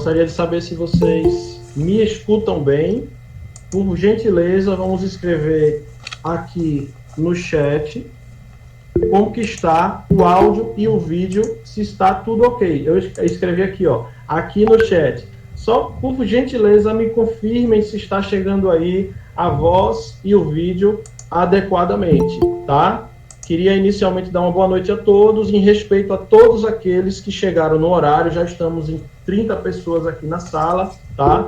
Gostaria de saber se vocês me escutam bem. Por gentileza, vamos escrever aqui no chat como que está o áudio e o vídeo, se está tudo ok. Eu escrevi aqui, ó, aqui no chat. Só, por gentileza, me confirmem se está chegando aí a voz e o vídeo adequadamente, tá? Queria inicialmente dar uma boa noite a todos, em respeito a todos aqueles que chegaram no horário. Já estamos em 30 pessoas aqui na sala, tá?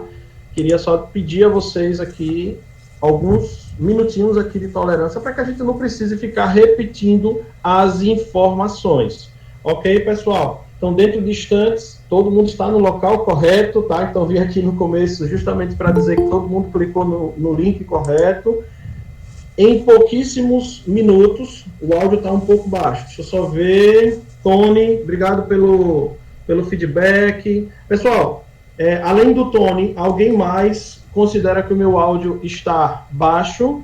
Queria só pedir a vocês aqui alguns minutinhos aqui de tolerância para que a gente não precise ficar repetindo as informações. Ok, pessoal? Então, dentro de instantes, todo mundo está no local correto, tá? Então, vim aqui no começo justamente para dizer que todo mundo clicou no link correto. Em pouquíssimos minutos, o áudio está um pouco baixo. Deixa eu só ver. Tony, obrigado pelo feedback. Pessoal, além do Tony, alguém mais considera que o meu áudio está baixo?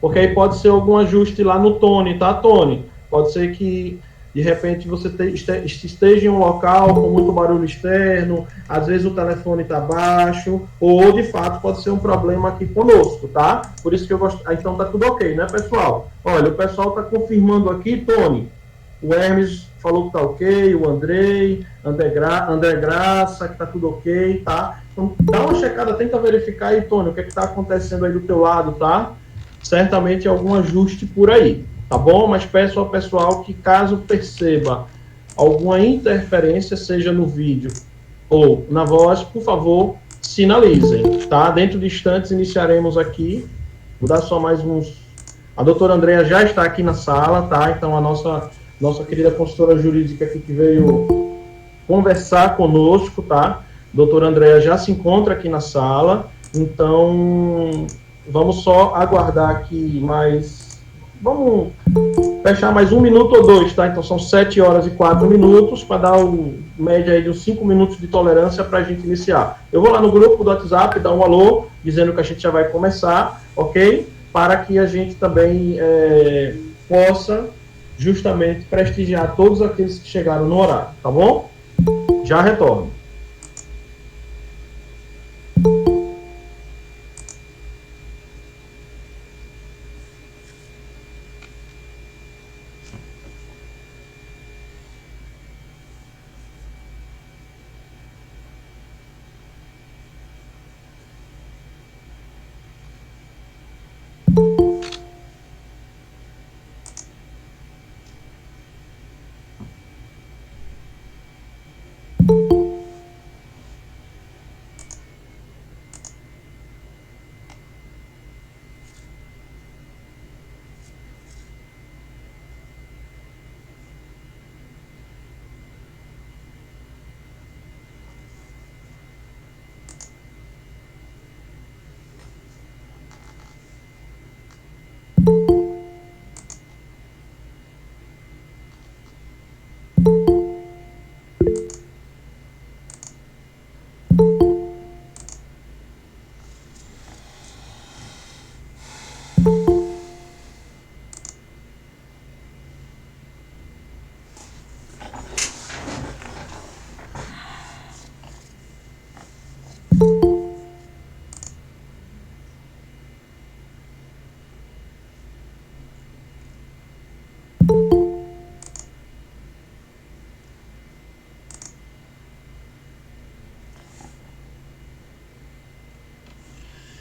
Porque aí pode ser algum ajuste lá no Tony, tá, Tony? Pode ser que, de repente, você esteja em um local com muito barulho externo, às vezes o telefone está baixo, ou, de fato, pode ser um problema aqui conosco, tá? Por isso que eu gosto... Então, tá tudo ok, né, pessoal? Olha, o pessoal está confirmando aqui, Tony. O Hermes falou que tá ok, o André Graça, que tá tudo ok, tá? Então, dá uma checada, tenta verificar aí, Tony, o que é que tá acontecendo aí do teu lado, tá? Certamente algum ajuste por aí, tá bom? Mas peço ao pessoal que, caso perceba alguma interferência, seja no vídeo ou na voz, por favor, sinalizem, tá? Dentro de instantes iniciaremos aqui. Vou dar só mais uns... A doutora Andréa já está aqui na sala, tá? Então, a nossa querida consultora jurídica aqui que veio conversar conosco, tá? Doutora Andréa já se encontra aqui na sala, então vamos só aguardar aqui mais... Vamos fechar mais 1 minuto ou 2, tá? Então são 7 horas e 4 minutos, para dar média aí de uns 5 minutos de tolerância para a gente iniciar. Eu vou lá no grupo do WhatsApp, dar um alô, dizendo que a gente já vai começar, ok? Para que a gente também possa justamente prestigiar todos aqueles que chegaram no horário, tá bom? Já retorno.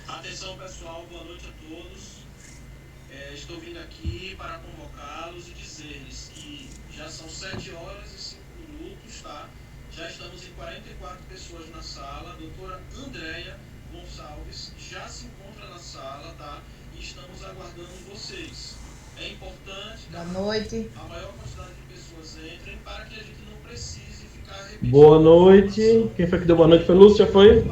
Atenção, pessoal, boa noite a todos. Estou vindo aqui para convocá-los e dizer-lhes que já são 7 horas e 5 minutos, tá? Já estamos em 44 pessoas na sala. A doutora Andréa Gonçalves já se encontra na sala, tá? E estamos aguardando vocês. É importante que a maior quantidade de pessoas entrem para que a gente não precise ficar repetindo. Boa noite. Quem foi que deu boa noite? Foi Lúcia, foi?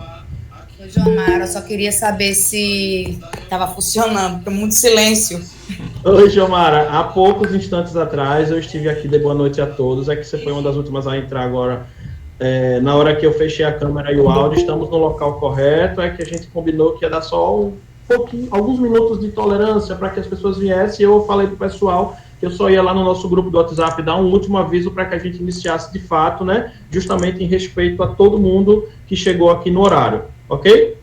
Oi, Jomara, eu só queria saber se estava funcionando, porque muito silêncio. Oi, Jomara. Há poucos instantes atrás eu estive aqui de boa noite a todos. É que você foi uma das últimas a entrar agora. Na hora que eu fechei a câmera e o áudio, estamos no local correto. É que a gente combinou que ia dar só um pouquinho, alguns minutos de tolerância para que as pessoas viessem. E eu falei para o pessoal que eu só ia lá no nosso grupo do WhatsApp dar um último aviso para que a gente iniciasse de fato, né? Justamente em respeito a todo mundo que chegou aqui no horário, ok?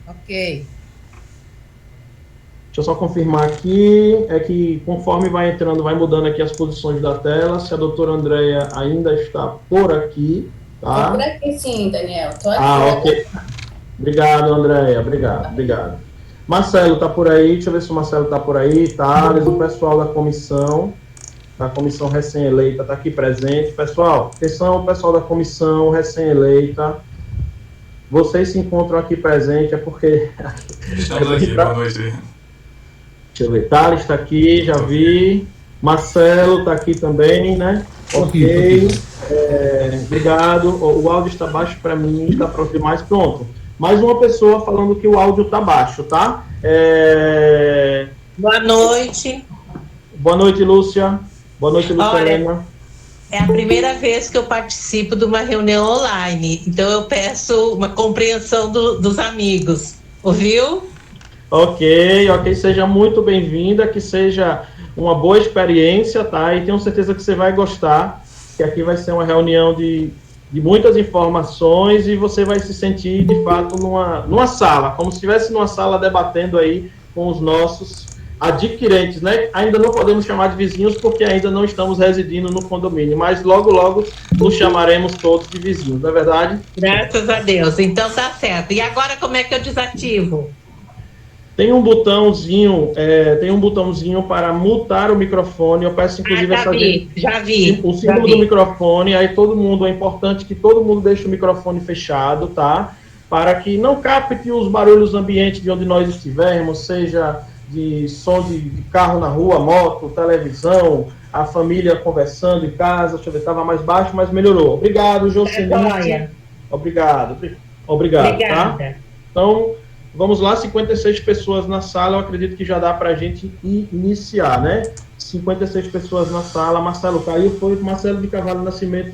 Ok. Deixa eu só confirmar aqui, é que conforme vai entrando, vai mudando aqui as posições da tela, se a doutora Andréia ainda está por aqui, tá? Tô por aqui sim, Daniel. Tô aqui. Ok. Obrigado, Andréia, obrigado. Marcelo está por aí, deixa eu ver se o Marcelo está por aí, Thales, o pessoal da comissão recém-eleita está aqui presente. Pessoal, atenção, o pessoal da comissão recém-eleita, vocês se encontram aqui presente, é porque... Estamos aqui, boa noite. Deixa eu ver, Thales está aqui, já vi. Marcelo está aqui também, né? Ok. Obrigado. O áudio está baixo para mim, está pronto demais. Pronto. Mais uma pessoa falando que o áudio está baixo, tá? Boa noite. Boa noite, Lúcia. Boa noite, Luciana. É a primeira vez que eu participo de uma reunião online, então eu peço uma compreensão dos amigos. Ouviu? Ok, seja muito bem-vinda, que seja uma boa experiência, tá? E tenho certeza que você vai gostar, que aqui vai ser uma reunião de muitas informações e você vai se sentir, de fato, numa sala, como se estivesse numa sala debatendo aí com os nossos adquirentes, né? Ainda não podemos chamar de vizinhos porque ainda não estamos residindo no condomínio, mas logo, logo nos chamaremos todos de vizinhos, não é verdade? Graças a Deus, então tá certo. E agora como é que eu desativo? Tem um botãozinho para mutar o microfone. Eu peço, inclusive, já vi. O símbolo do microfone. Aí é importante que todo mundo deixe o microfone fechado, tá? Para que não capte os barulhos ambientes de onde nós estivermos, seja de som de carro na rua, moto, televisão, a família conversando em casa. Deixa eu ver, estava mais baixo, mas melhorou. Obrigado, Jocelyne. Obrigado, tá? Então, vamos lá, 56 pessoas na sala, eu acredito que já dá para a gente iniciar, né? 56 pessoas na sala, Marcelo caiu, foi Marcelo de Carvalho Nascimento,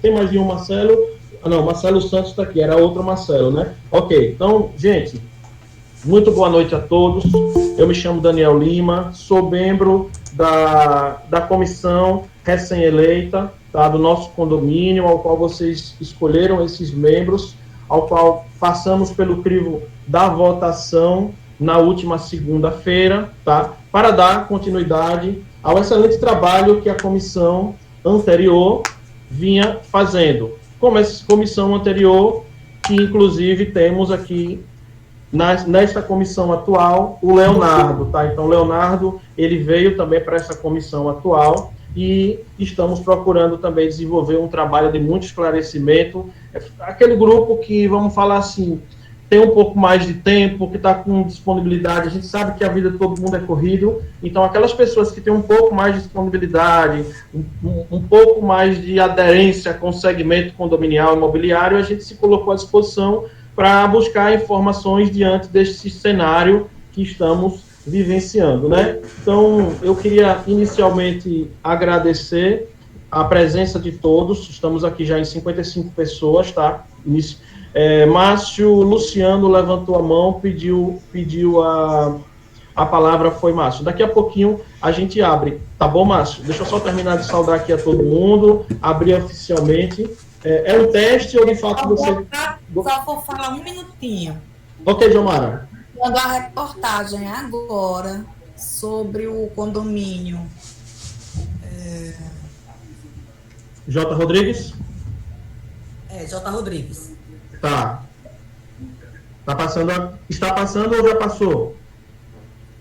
tem mais de um Marcelo? Não, Marcelo Santos está aqui, era outro Marcelo, né? Ok, então, gente, muito boa noite a todos, eu me chamo Daniel Lima, sou membro da comissão recém-eleita, tá, do nosso condomínio, ao qual vocês escolheram esses membros, ao qual passamos pelo crivo da votação na última segunda-feira, tá? Para dar continuidade ao excelente trabalho que a comissão anterior vinha fazendo. Como essa comissão anterior, que inclusive temos aqui nesta comissão atual o Leonardo, tá? Então, o Leonardo, ele veio também para essa comissão atual e estamos procurando também desenvolver um trabalho de muito esclarecimento. Aquele grupo que, vamos falar assim, tem um pouco mais de tempo, que está com disponibilidade, a gente sabe que a vida de todo mundo é corrido, então aquelas pessoas que têm um pouco mais de disponibilidade, um pouco mais de aderência com o segmento condominial imobiliário, a gente se colocou à disposição para buscar informações diante desse cenário que estamos vivenciando, né? Então, eu queria inicialmente agradecer a presença de todos, estamos aqui já em 55 pessoas, tá? Márcio Luciano levantou a mão, pediu a palavra, foi Márcio. Daqui a pouquinho a gente abre, tá bom, Márcio? Deixa eu só terminar de saudar aqui a todo mundo, abrir oficialmente. É um teste ou de fato você... Só vou falar um minutinho. Ok, Jomara. Mandou a reportagem agora sobre o condomínio. J. Rodrigues? J. Rodrigues. Tá. Está passando ou já passou?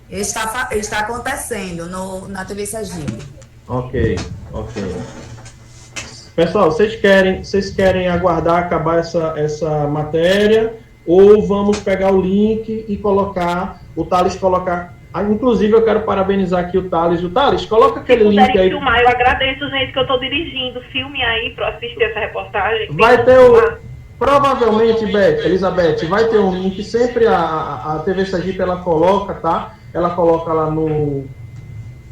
Está acontecendo na TV Sergipe. Ok. Pessoal, vocês querem aguardar acabar essa matéria ou vamos pegar o link e colocar, o Thales colocar... Inclusive, eu quero parabenizar aqui o Thales. O Thales, coloca aquele link aí. Filmar, eu agradeço, gente, que eu estou dirigindo. Filme aí para assistir essa reportagem. Vai ter provavelmente, Elizabeth, vai ter um link. Sempre a TV Sergipe, ela coloca, tá? Ela coloca lá no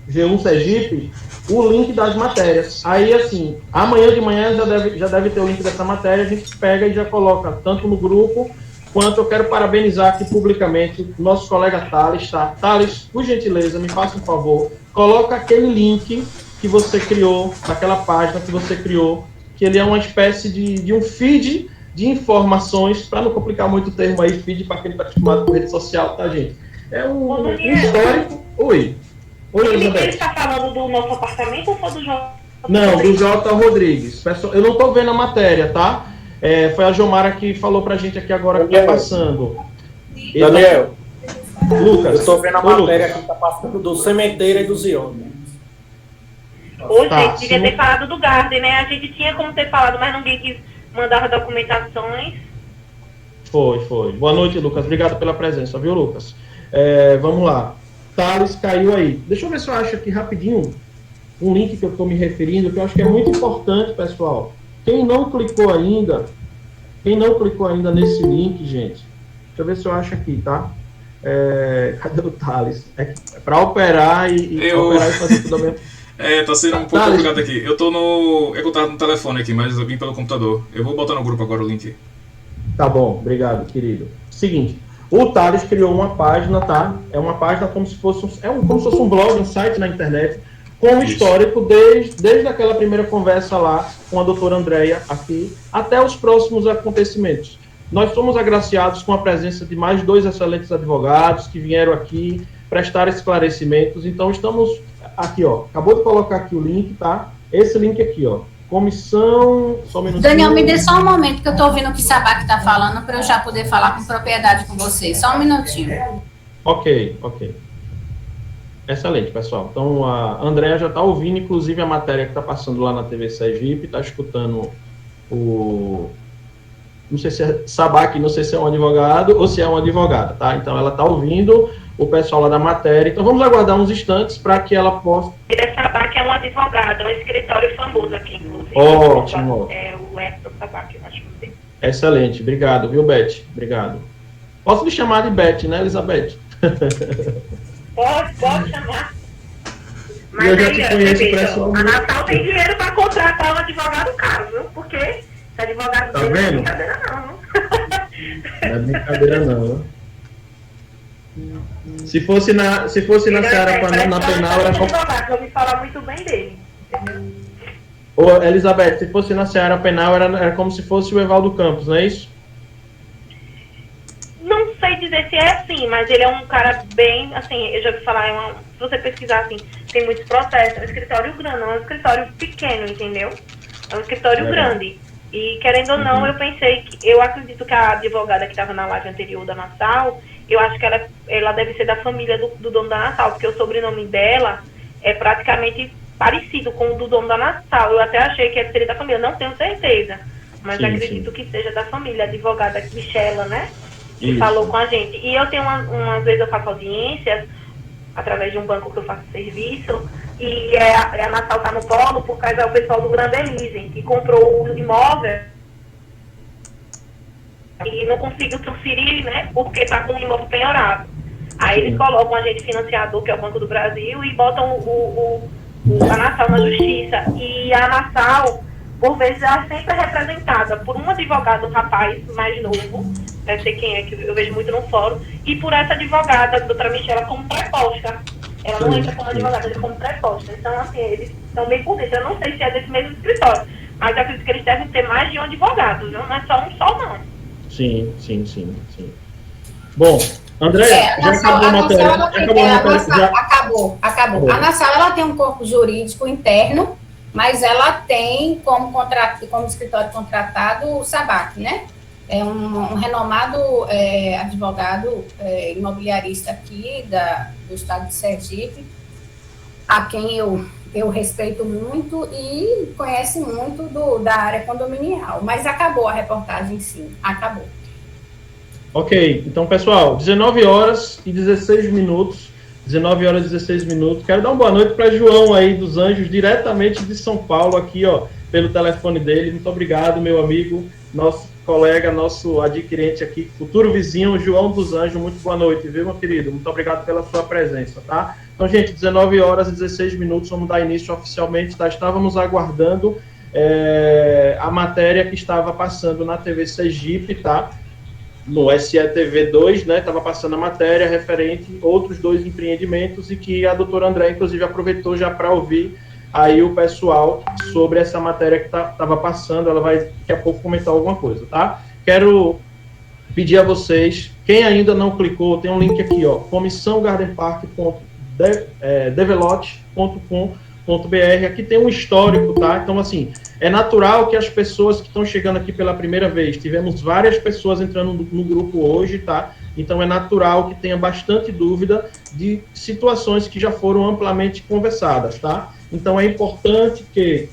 G1 Sergipe o link das matérias. Aí, assim, amanhã de manhã já deve ter o link dessa matéria. A gente pega e já coloca tanto no grupo... quanto eu quero parabenizar aqui publicamente o nosso colega Thales, tá? Thales, por gentileza, me faça um favor, coloca aquele link que você criou, daquela página que você criou, que ele é uma espécie de um feed de informações, para não complicar muito o termo aí, feed para quem está acostumado com rede social, tá, gente? É um histórico. Oi, Ele Elizabeth. está falando do nosso apartamento ou foi do João? Não, do Jota Rodrigues. Pessoal, eu não estou vendo a matéria, tá? Foi a Jomara que falou pra gente aqui agora que está passando. Daniel, Lucas, eu estou vendo a Ô, matéria Lucas. que está passando do Sementeira e do Zione. Ô, Tá, gente, devia sim. ter falado do Garden, né? A gente tinha como ter falado, mas ninguém quis mandar documentações. Foi. Boa noite, Lucas. Obrigado pela presença, viu, Lucas? Vamos lá. Thales caiu aí. Deixa eu ver se eu acho aqui rapidinho um link que eu estou me referindo, que eu acho que é muito importante, pessoal. Quem não clicou ainda nesse link, gente, deixa eu ver se eu acho aqui, tá? Cadê o Thales? Para operar operar e fazer tudo bem. Tá sendo um pouco complicado aqui. Eu tô no. É que eu tava no telefone aqui, mas eu vim pelo computador. Eu vou botar no grupo agora o link. Tá bom, obrigado, querido. Seguinte, o Thales criou uma página, tá? É uma página como se fosse um blog, um site na internet, com o histórico desde aquela primeira conversa lá com a doutora Andréia aqui, até os próximos acontecimentos. Nós somos agraciados com a presença de mais 2 excelentes advogados que vieram aqui prestar esclarecimentos. Então, estamos aqui, ó. Acabou de colocar aqui o link, tá? Esse link aqui, ó. Comissão... Só um minutinho. Daniel, me dê só um momento que eu estou ouvindo o que Sabac está falando para eu já poder falar com propriedade com vocês. Só um minutinho. Ok. Excelente, pessoal. Então, a Andréa já está ouvindo, inclusive, a matéria que está passando lá na TV Sergipe, está escutando o... Não sei se é Sabac, não sei se é um advogado ou se é uma advogada, tá? Então, ela está ouvindo o pessoal lá da matéria. Então, vamos aguardar uns instantes para que ela possa... Ele Sabac é um advogado, é um escritório famoso aqui, inclusive. Ótimo. É o Hector Sabac, eu acho que é. Excelente, obrigado, viu, Beth? Obrigado. Posso me chamar de Beth, né, Elizabeth? Pode chamar. Mas eu já te conheço pessoalmente. A Natal tem dinheiro para contratar um advogado caro, viu? Porque esse advogado Tá dele vendo? não é brincadeira, não. Não é brincadeira, não. Se fosse na Seara na penal, era como... Eu ouvi falar muito bem dele. Entendeu? Ô, Elizabeth, se fosse na Seara penal, era como se fosse o Evaldo Campos, não é isso? Não sei dizer se é assim, mas ele é um cara bem, assim, eu já ouvi falar, se você pesquisar assim, tem muitos processos, é um escritório grande, não é um escritório pequeno, entendeu? É um escritório grande. E, querendo ou não, eu acredito que a advogada que estava na live anterior da Nassau, eu acho que ela deve ser da família do dono da Nassau, porque o sobrenome dela é praticamente parecido com o do dono da Nassau. Eu até achei que seria da família, não tenho certeza, mas Sim, acredito que seja da família, a advogada Michela, né? Que Isso. falou com a gente. E eu tenho umas vezes eu faço audiências através de um banco que eu faço serviço, e a Nassau está no polo por causa do pessoal do Grande Elise, que comprou o imóvel e não conseguiu transferir, né, porque está com o imóvel penhorado. Aí eles colocam um agente financiador, que é o Banco do Brasil, e botam a Nassau na justiça. E a Nassau, por vezes, ela sempre é representada por um advogado, um rapaz mais novo, deve ser quem é, que eu vejo muito no fórum, e por essa advogada, a doutora Michela, como preposta. Ela não entra como advogada, ela como preposta. Então, assim, eles estão bem por dentro. Eu não sei se é desse mesmo escritório, mas eu acredito que eles devem ter mais de um advogado, viu? Não é só um só, não. Sim. Bom, André, já acabou a matéria. Acabou. A Nassau, ela tem um corpo jurídico interno, mas ela tem como escritório contratado o Sabac, né? É um renomado advogado imobiliarista aqui do estado de Sergipe, a quem eu respeito muito e conhece muito da área condominial. Mas acabou a reportagem, sim, acabou. Ok, então, pessoal, 19 horas e 16 minutos. 19 horas e 16 minutos. Quero dar uma boa noite para João aí dos Anjos, diretamente de São Paulo, aqui, ó, pelo telefone dele. Muito obrigado, meu amigo, nosso colega, nosso adquirente aqui, futuro vizinho, João dos Anjos. Muito boa noite, viu, meu querido? Muito obrigado pela sua presença, tá? Então, gente, 19 horas e 16 minutos, vamos dar início oficialmente, tá? Estávamos aguardando a matéria que estava passando na TV Sergipe, tá? no SETV2, né, estava passando a matéria referente a outros 2 empreendimentos e que a doutora André, inclusive, aproveitou já para ouvir aí o pessoal sobre essa matéria que estava passando. Ela vai daqui a pouco comentar alguma coisa, tá? Quero pedir a vocês, quem ainda não clicou, tem um link aqui, ó, comissãogardenpark.develote.com.br, aqui tem um histórico, tá? Então, assim, é natural que as pessoas que estão chegando aqui pela primeira vez, tivemos várias pessoas entrando no grupo hoje, tá? Então, é natural que tenha bastante dúvida de situações que já foram amplamente conversadas, tá? Então, é importante que,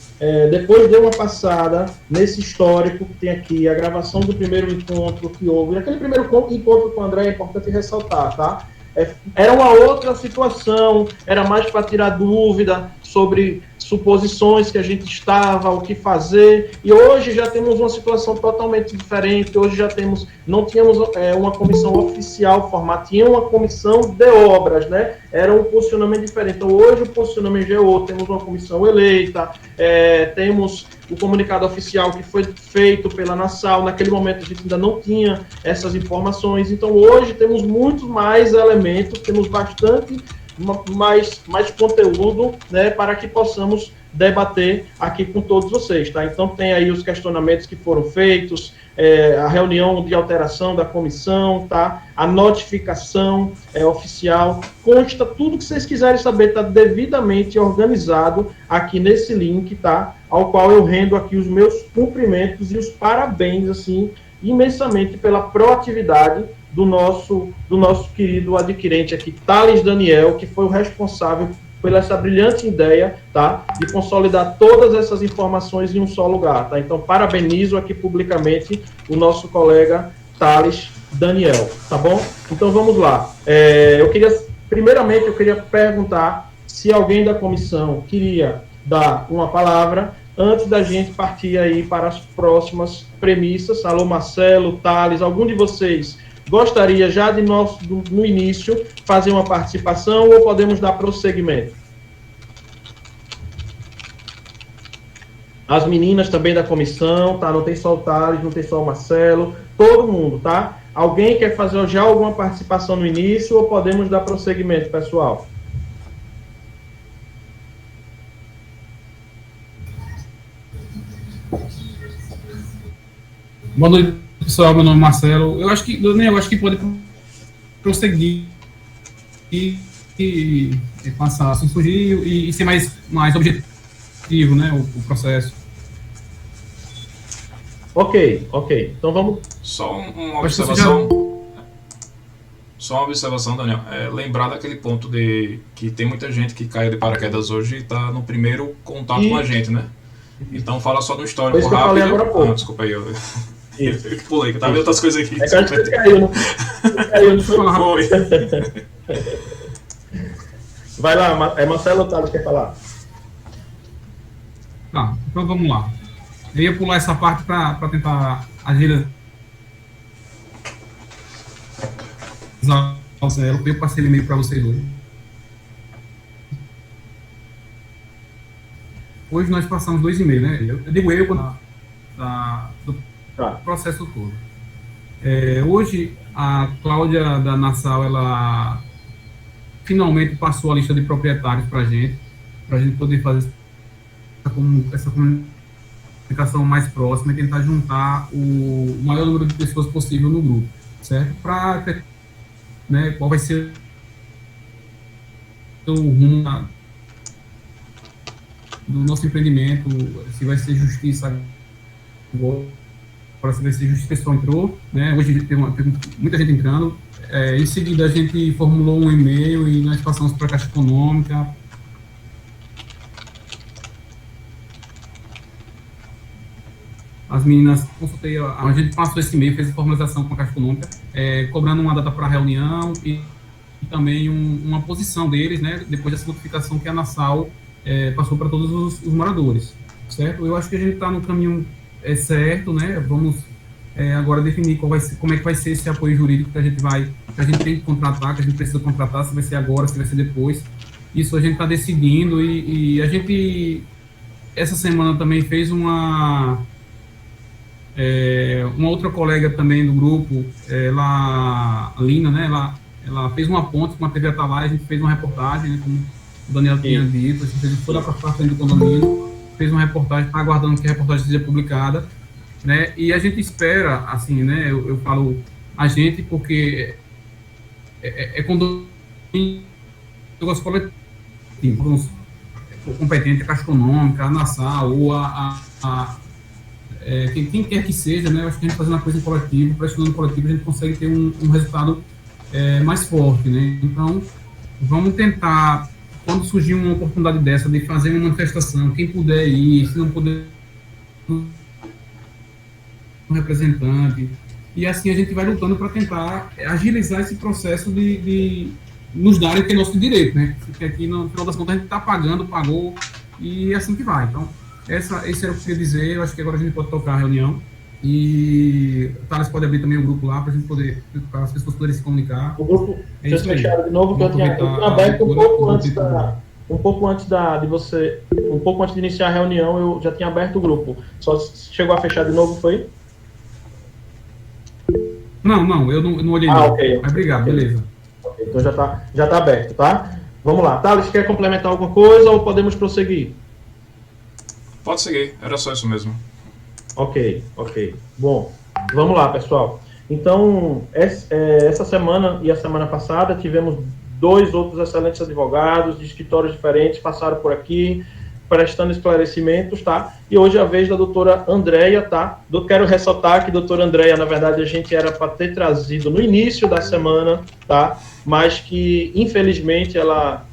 depois de uma passada nesse histórico que tem aqui, a gravação do primeiro encontro que houve, aquele primeiro encontro com o André, é importante ressaltar, tá? Era uma outra situação, era mais para tirar dúvida sobre suposições que a gente estava, o que fazer, e hoje já temos uma situação totalmente diferente. Hoje já temos, não tínhamos uma comissão oficial formada, tinha uma comissão de obras, né? Era um posicionamento diferente. Então hoje o posicionamento já é outro, temos uma comissão eleita, temos o comunicado oficial que foi feito pela Nassau. Naquele momento a gente ainda não tinha essas informações, então hoje temos muito mais elementos, temos bastante mais conteúdo, né, para que possamos debater aqui com todos vocês, tá? Então tem aí os questionamentos que foram feitos, a reunião de alteração da comissão, tá? A notificação oficial, consta tudo que vocês quiserem saber, está devidamente organizado aqui nesse link, tá? Ao qual eu rendo aqui os meus cumprimentos e os parabéns, assim, imensamente pela proatividade do nosso querido adquirente aqui, Thales Daniel, que foi o responsável pela essa brilhante ideia, tá, de consolidar todas essas informações em um só lugar, tá? Então, parabenizo aqui publicamente o nosso colega Thales Daniel, tá bom? Então, vamos lá. Primeiramente, eu queria perguntar se alguém da comissão queria dar uma palavra antes da gente partir aí para as próximas premissas. Alô, Marcelo, Thales, algum de vocês gostaria já de no início fazer uma participação ou podemos dar prosseguimento? As meninas também da comissão, tá? Não tem só o Thales, não tem só o Marcelo, todo mundo, tá? Alguém quer fazer já alguma participação no início ou podemos dar prosseguimento, pessoal? Boa noite, pessoal. Meu nome é Marcelo. Eu acho que pode prosseguir e passar, assim, fugir e ser mais objetivo, né, o processo. Ok. Então vamos... Só uma observação, Daniel. Lembrar daquele ponto de que tem muita gente que caiu de paraquedas hoje e está no primeiro contato com a gente, né? Então fala só do histórico rápido. Agora, desculpa aí, eu pulei, que eu tava vendo outras coisas aqui. Que antes você caiu, não foi? Vai lá, Marcelo Otávio quer falar. Tá, então vamos lá. Eu ia pular essa parte para tentar agir. Eu passei o e-mail para vocês hoje. Hoje nós passamos 2 e-mails, né? Eu digo do processo todo. Hoje, a Cláudia da Nassau, ela finalmente passou a lista de proprietários para a gente poder fazer essa comunicação mais próxima e tentar juntar o maior número de pessoas possível no grupo, certo? Para, né, qual vai ser o rumo do nosso empreendimento, se vai ser justiça agora, se vai ser justiça. O pessoal entrou, né? Hoje teve muita gente entrando. Em seguida, a gente formulou um e-mail e nós passamos para a Caixa Econômica. As meninas, a gente passou esse e-mail, fez a formalização com a Caixa Econômica, cobrando uma data para a reunião e também uma posição deles, né? Depois dessa notificação que a Nassau passou para todos os moradores, certo? Eu acho que a gente está no caminho certo, né? Vamos agora definir como é que vai ser esse apoio jurídico que a gente tem que contratar, que a gente precisa contratar, se vai ser agora, se vai ser depois. Isso a gente está decidindo e a gente essa semana também fez uma Uma outra colega também do grupo, a Lina, né, ela fez uma ponte com a TV Atalaia, a gente fez uma reportagem, né, como o Daniel tinha dito, a gente fez toda a parte do condomínio, fez uma reportagem, está aguardando que a reportagem seja publicada, né, e a gente espera, assim, né, eu falo a gente porque é condomínio, negócio coletivo, o competente, a Caixa Econômica, a Nassau, ou quem quer que seja, né, eu acho que a gente fazendo a coisa em coletivo, pressionando coletivo, a gente consegue ter um resultado mais forte, né, então vamos tentar, quando surgir uma oportunidade dessa, de fazer uma manifestação, quem puder ir, se não puder, um representante, e assim a gente vai lutando para tentar agilizar esse processo de nos darem o que é nosso direito, né? Porque aqui, no final das contas, a gente está pagando, pagou, e é assim que vai. Então, esse era o que eu queria dizer. Eu acho que agora a gente pode tocar a reunião. E o Thales pode abrir também o grupo lá para a gente poder, para as pessoas poderem se comunicar. O grupo, vocês fecharam de novo, que eu tinha aberto um pouco antes de iniciar a reunião, eu já tinha aberto o grupo. Só chegou a fechar de novo, foi? Não, eu não olhei. Ok. Mas obrigado, beleza. Okay, então já tá aberto, tá? Vamos lá. Thales, quer complementar alguma coisa ou podemos prosseguir? Pode seguir, era só isso mesmo. Ok. Bom, vamos lá, pessoal. Então, essa semana e a semana passada tivemos 2 outros excelentes advogados de escritórios diferentes, passaram por aqui, prestando esclarecimentos, tá? E hoje é a vez da doutora Andréia, tá? Quero ressaltar que a doutora Andréia, na verdade, a gente era para ter trazido no início da semana, tá? Mas que, infelizmente, ela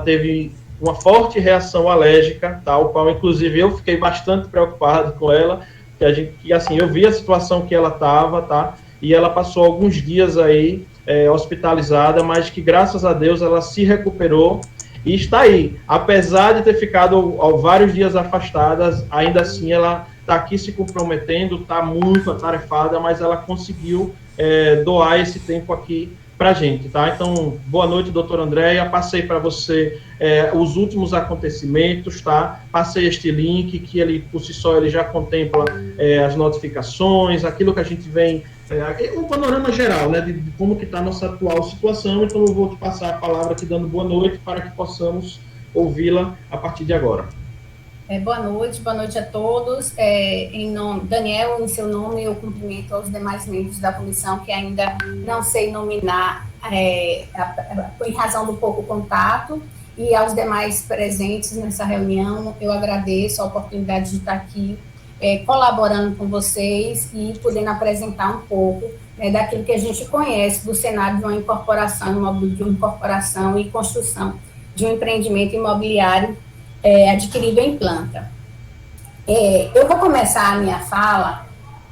teve uma forte reação alérgica, tá? O qual, inclusive, eu fiquei bastante preocupado com ela, que assim, eu vi a situação que ela estava, tá? E ela passou alguns dias aí hospitalizada, mas que, graças a Deus, ela se recuperou e está aí. Apesar de ter ficado vários dias afastada, ainda assim ela está aqui se comprometendo, está muito atarefada, mas ela conseguiu doar esse tempo aqui para a gente, tá? Então, boa noite, doutora Andréia. Passei para você os últimos acontecimentos, tá? Passei este link, que ele, por si só, ele já contempla as notificações, aquilo que a gente vem... um panorama geral, né, de como que está a nossa atual situação. Então, eu vou te passar a palavra aqui, dando boa noite, para que possamos ouvi-la a partir de agora. Boa noite a todos. Daniel, em seu nome, eu cumprimento aos demais membros da comissão que ainda não sei nominar em razão do pouco contato, e aos demais presentes nessa reunião. Eu agradeço a oportunidade de estar aqui colaborando com vocês e podendo apresentar um pouco daquilo que a gente conhece do cenário de uma incorporação e construção de um empreendimento imobiliário adquirido em planta. Eu vou começar a minha fala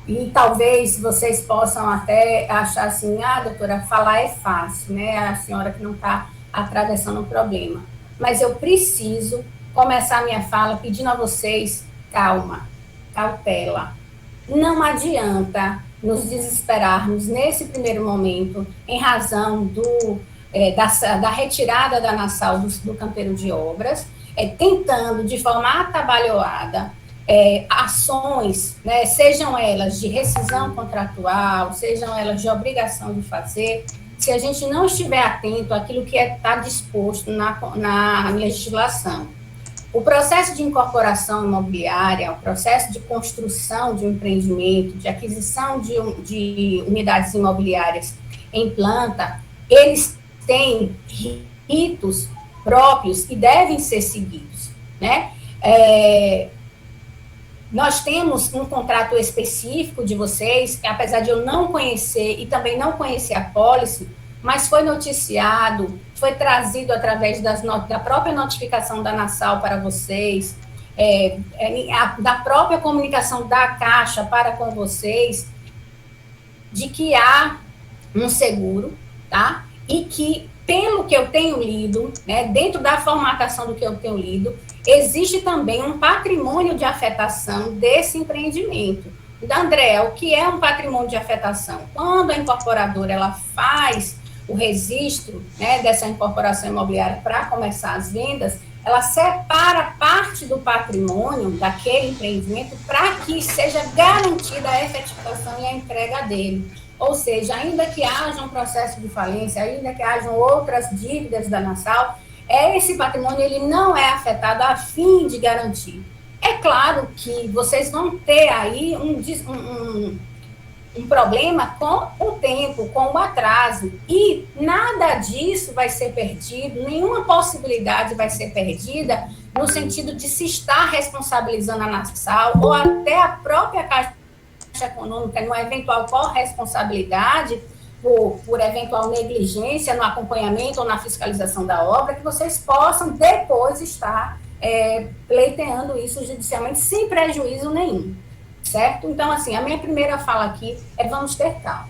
e talvez vocês possam até achar assim, doutora, falar é fácil, né? A senhora que não está atravessando um problema. Mas eu preciso começar a minha fala pedindo a vocês calma, cautela. Não adianta nos desesperarmos nesse primeiro momento em razão da retirada da Nassau do canteiro de obras, tentando de forma atabalhoada ações, né, sejam elas de rescisão contratual, sejam elas de obrigação de fazer, se a gente não estiver atento àquilo que está disposto na legislação. O processo de incorporação imobiliária, o processo de construção de um empreendimento, de aquisição de unidades imobiliárias em planta, eles têm ritos próprios e devem ser seguidos, né? Nós temos um contrato específico de vocês, que apesar de eu não conhecer e também não conhecer a pólice, mas foi noticiado, foi trazido através da própria notificação da Nassau para vocês, da própria comunicação da Caixa para com vocês, de que há um seguro, tá? E que, pelo que eu tenho lido, né, dentro da formatação do que eu tenho lido, existe também um patrimônio de afetação desse empreendimento. André, o que é um patrimônio de afetação? Quando a incorporadora ela faz o registro, né, dessa incorporação imobiliária para começar as vendas, ela separa parte do patrimônio daquele empreendimento para que seja garantida a efetivação e a entrega dele. Ou seja, ainda que haja um processo de falência, ainda que hajam outras dívidas da Nassau, esse patrimônio ele não é afetado a fim de garantir. É claro que vocês vão ter aí um problema com o tempo, com o atraso, e nada disso vai ser perdido, nenhuma possibilidade vai ser perdida no sentido de se estar responsabilizando a Nassau ou até a própria Caixa Econômica numa eventual corresponsabilidade por eventual negligência no acompanhamento ou na fiscalização da obra, que vocês possam depois estar pleiteando isso judicialmente sem prejuízo nenhum. Certo? Então, assim, a minha primeira fala aqui é vamos ter calma.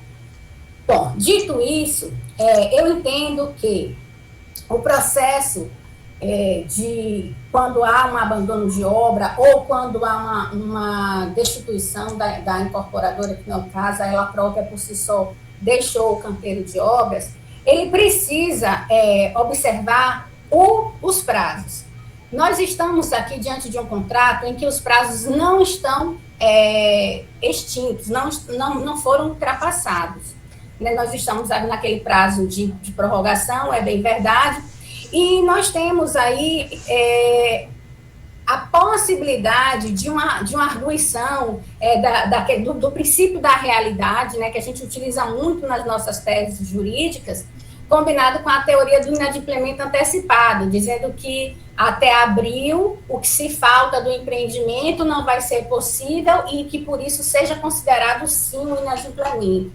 Bom, dito isso, eu entendo que o processo de quando há um abandono de obra ou quando há uma destituição da incorporadora, que no caso ela própria por si só deixou o canteiro de obras, ele precisa observar os prazos. Nós estamos aqui diante de um contrato em que os prazos não estão extintos, não foram ultrapassados. Nós estamos naquele prazo de prorrogação, é bem verdade, e nós temos aí a possibilidade de uma arguição do princípio da realidade, né, que a gente utiliza muito nas nossas teses jurídicas, combinado com a teoria do inadimplemento antecipado, dizendo que até abril o que se falta do empreendimento não vai ser possível e que por isso seja considerado sim um inadimplemento.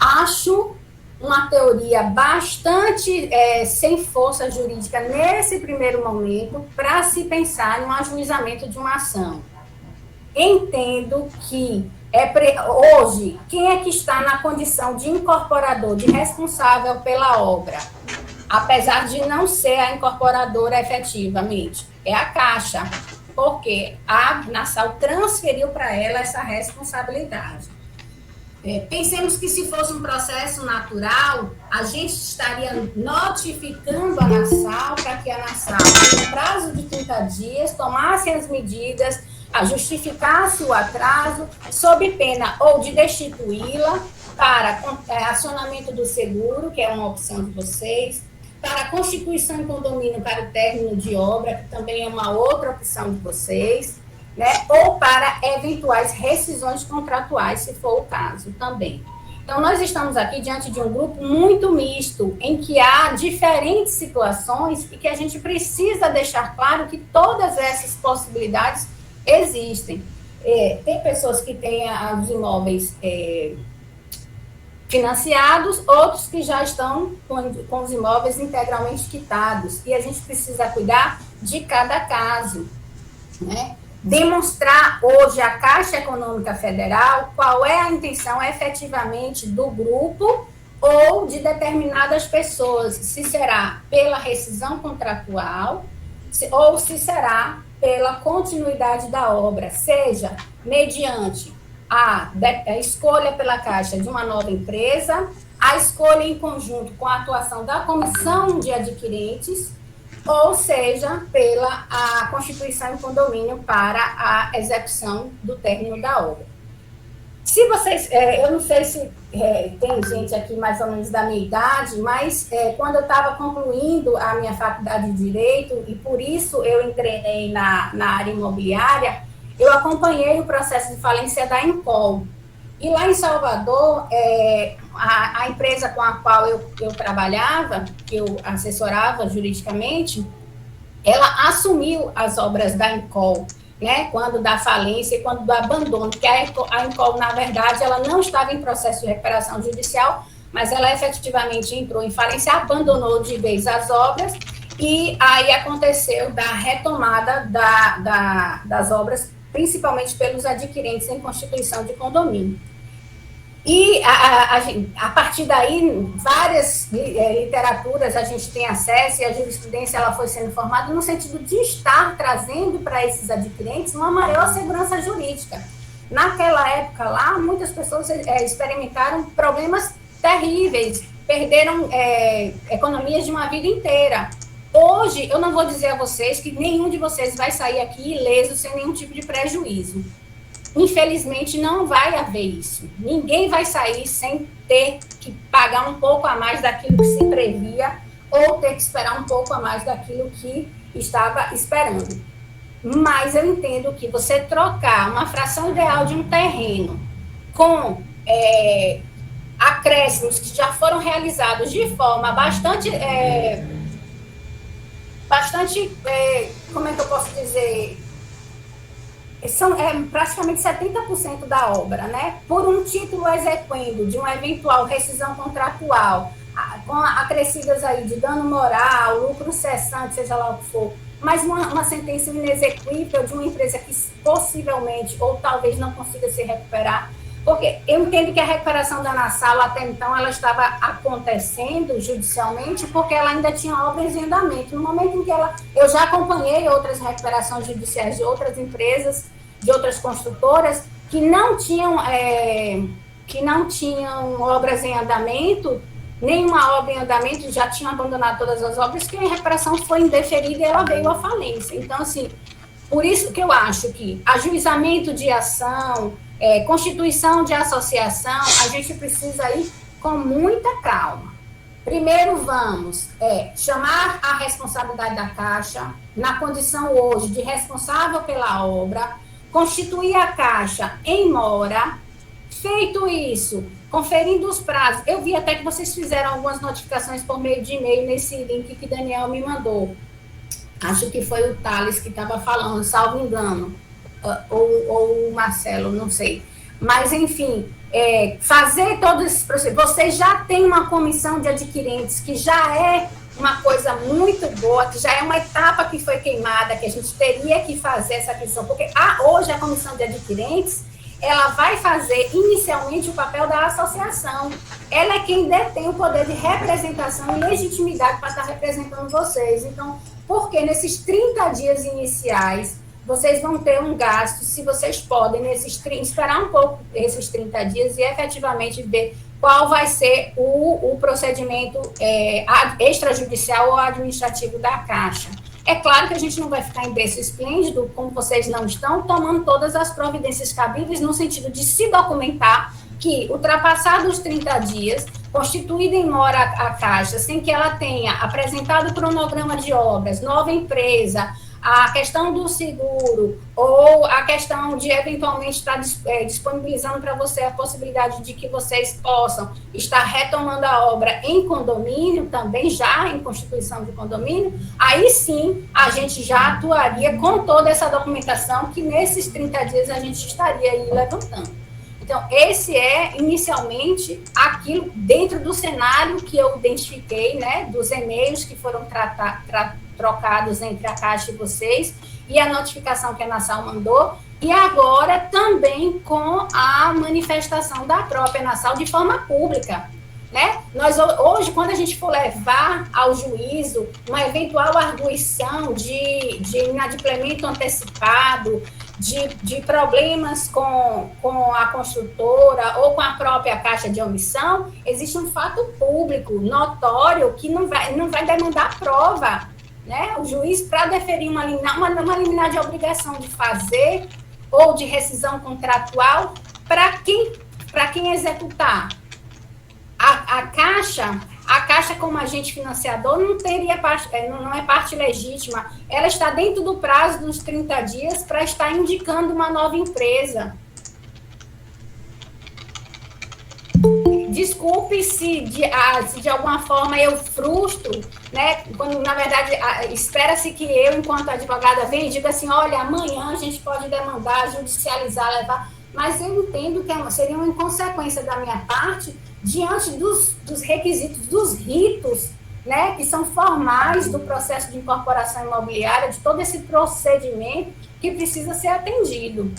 Acho uma teoria bastante sem força jurídica nesse primeiro momento para se pensar no ajuizamento de uma ação. Entendo que hoje, quem é que está na condição de incorporador, de responsável pela obra, apesar de não ser a incorporadora efetivamente? É a Caixa, porque a Nassau transferiu para ela essa responsabilidade. Pensemos que se fosse um processo natural, a gente estaria notificando a Nassau para que a Nassau, no prazo de 30 dias, tomasse as medidas, justificasse o atraso, sob pena ou de destituí-la para acionamento do seguro, que é uma opção de vocês, para constituição em condomínio para o término de obra, que também é uma outra opção de vocês, né? Ou para eventuais rescisões contratuais, se for o caso também. Então, nós estamos aqui diante de um grupo muito misto, em que há diferentes situações e que a gente precisa deixar claro que todas essas possibilidades existem. Tem pessoas que têm os imóveis financiados, outros que já estão com os imóveis integralmente quitados, e a gente precisa cuidar de cada caso, né? Demonstrar hoje à Caixa Econômica Federal qual é a intenção efetivamente do grupo ou de determinadas pessoas, se será pela rescisão contratual ou se será pela continuidade da obra, seja mediante a escolha pela Caixa de uma nova empresa, a escolha em conjunto com a atuação da comissão de adquirentes, ou seja, pela a constituição em condomínio para a execução do término da obra. Se vocês, eu não sei se tem gente aqui mais ou menos da minha idade, mas quando eu estava concluindo a minha faculdade de Direito, e por isso eu entrei na área imobiliária, eu acompanhei o processo de falência da Encol. E lá em Salvador, a empresa com a qual eu trabalhava, que eu assessorava juridicamente, ela assumiu as obras da Encol, né, quando da falência e quando do abandono, porque a Encol, na verdade, ela não estava em processo de recuperação judicial, mas ela efetivamente entrou em falência, abandonou de vez as obras, e aí aconteceu da retomada das obras, principalmente pelos adquirentes em constituição de condomínio. E a partir daí, várias literaturas a gente tem acesso, e a jurisprudência ela foi sendo formada no sentido de estar trazendo para esses adquirentes uma maior segurança jurídica. Naquela época lá, muitas pessoas experimentaram problemas terríveis, perderam economias de uma vida inteira, Hoje, eu não vou dizer a vocês que nenhum de vocês vai sair aqui ileso, sem nenhum tipo de prejuízo. Infelizmente, não vai haver isso. Ninguém vai sair sem ter que pagar um pouco a mais daquilo que se previa ou ter que esperar um pouco a mais daquilo que estava esperando. Mas eu entendo que você trocar uma fração ideal de um terreno com acréscimos que já foram realizados de forma bastante, como é que eu posso dizer, são praticamente 70% da obra, né? Por um título exequendo de uma eventual rescisão contratual, com acrescidas aí de dano moral, lucro cessante, seja lá o que for, mas uma sentença inexequível de uma empresa que possivelmente ou talvez não consiga se recuperar, porque eu entendo que a recuperação da Nassau até então ela estava acontecendo judicialmente porque ela ainda tinha obras em andamento. No momento em que eu já acompanhei outras recuperações judiciais de outras empresas, de outras construtoras que não tinham obras em andamento, nenhuma obra em andamento, já tinham abandonado todas as obras, que a recuperação foi indeferida e ela veio à falência. Então, assim, por isso que eu acho que ajuizamento de ação, constituição de associação, a gente precisa ir com muita calma. Primeiro vamos chamar a responsabilidade da Caixa, na condição hoje de responsável pela obra, constituir a Caixa em mora. Feito isso, conferindo os prazos, eu vi até que vocês fizeram algumas notificações por meio de e-mail nesse link que Daniel me mandou. Acho que foi o Thales que estava falando, salvo engano, ou o Marcelo, não sei. Mas, enfim, fazer todos esses processos. Você já tem uma comissão de adquirentes, que já é uma coisa muito boa, que já é uma etapa que foi queimada, que a gente teria que fazer essa aquisição, porque hoje a comissão de adquirentes, ela vai fazer inicialmente o papel da associação. Ela é quem detém o poder de representação e legitimidade para estar representando vocês. Então, porque nesses 30 dias iniciais, vocês vão ter um gasto, se vocês podem, esperar um pouco esses 30 dias e efetivamente ver qual vai ser o procedimento extrajudicial ou administrativo da Caixa. É claro que a gente não vai ficar em berço esplêndido, como vocês não estão, tomando todas as providências cabíveis no sentido de se documentar que, ultrapassados os 30 dias, constituída em mora a Caixa, sem que ela tenha apresentado o cronograma de obras, nova empresa, a questão do seguro ou a questão de eventualmente estar disponibilizando para você a possibilidade de que vocês possam estar retomando a obra em condomínio, também já em constituição de condomínio, aí sim a gente já atuaria com toda essa documentação que nesses 30 dias a gente estaria aí levantando. Então, esse é, inicialmente, aquilo dentro do cenário que eu identifiquei, né, dos e-mails que foram trocados entre a Caixa e vocês, e a notificação que a Nassau mandou, e agora também com a manifestação da própria Nassau de forma pública, né? Nós, hoje, quando a gente for levar ao juízo uma eventual arguição de inadimplemento antecipado, de problemas com a construtora ou com a própria Caixa de omissão, existe um fato público, notório, que não vai demandar prova, né? O juiz, para deferir uma liminar de obrigação de fazer ou de rescisão contratual, para quem executar? A Caixa, como agente financiador, não é parte legítima. Ela está dentro do prazo dos 30 dias para estar indicando uma nova empresa. Desculpe se de alguma forma eu frustro, né? Quando, na verdade, espera-se que eu, enquanto advogada, venha e diga assim, olha, amanhã a gente pode demandar, judicializar, levar... Mas eu entendo que seria uma inconsequência da minha parte diante dos requisitos, dos ritos, né, que são formais do processo de incorporação imobiliária, de todo esse procedimento que precisa ser atendido.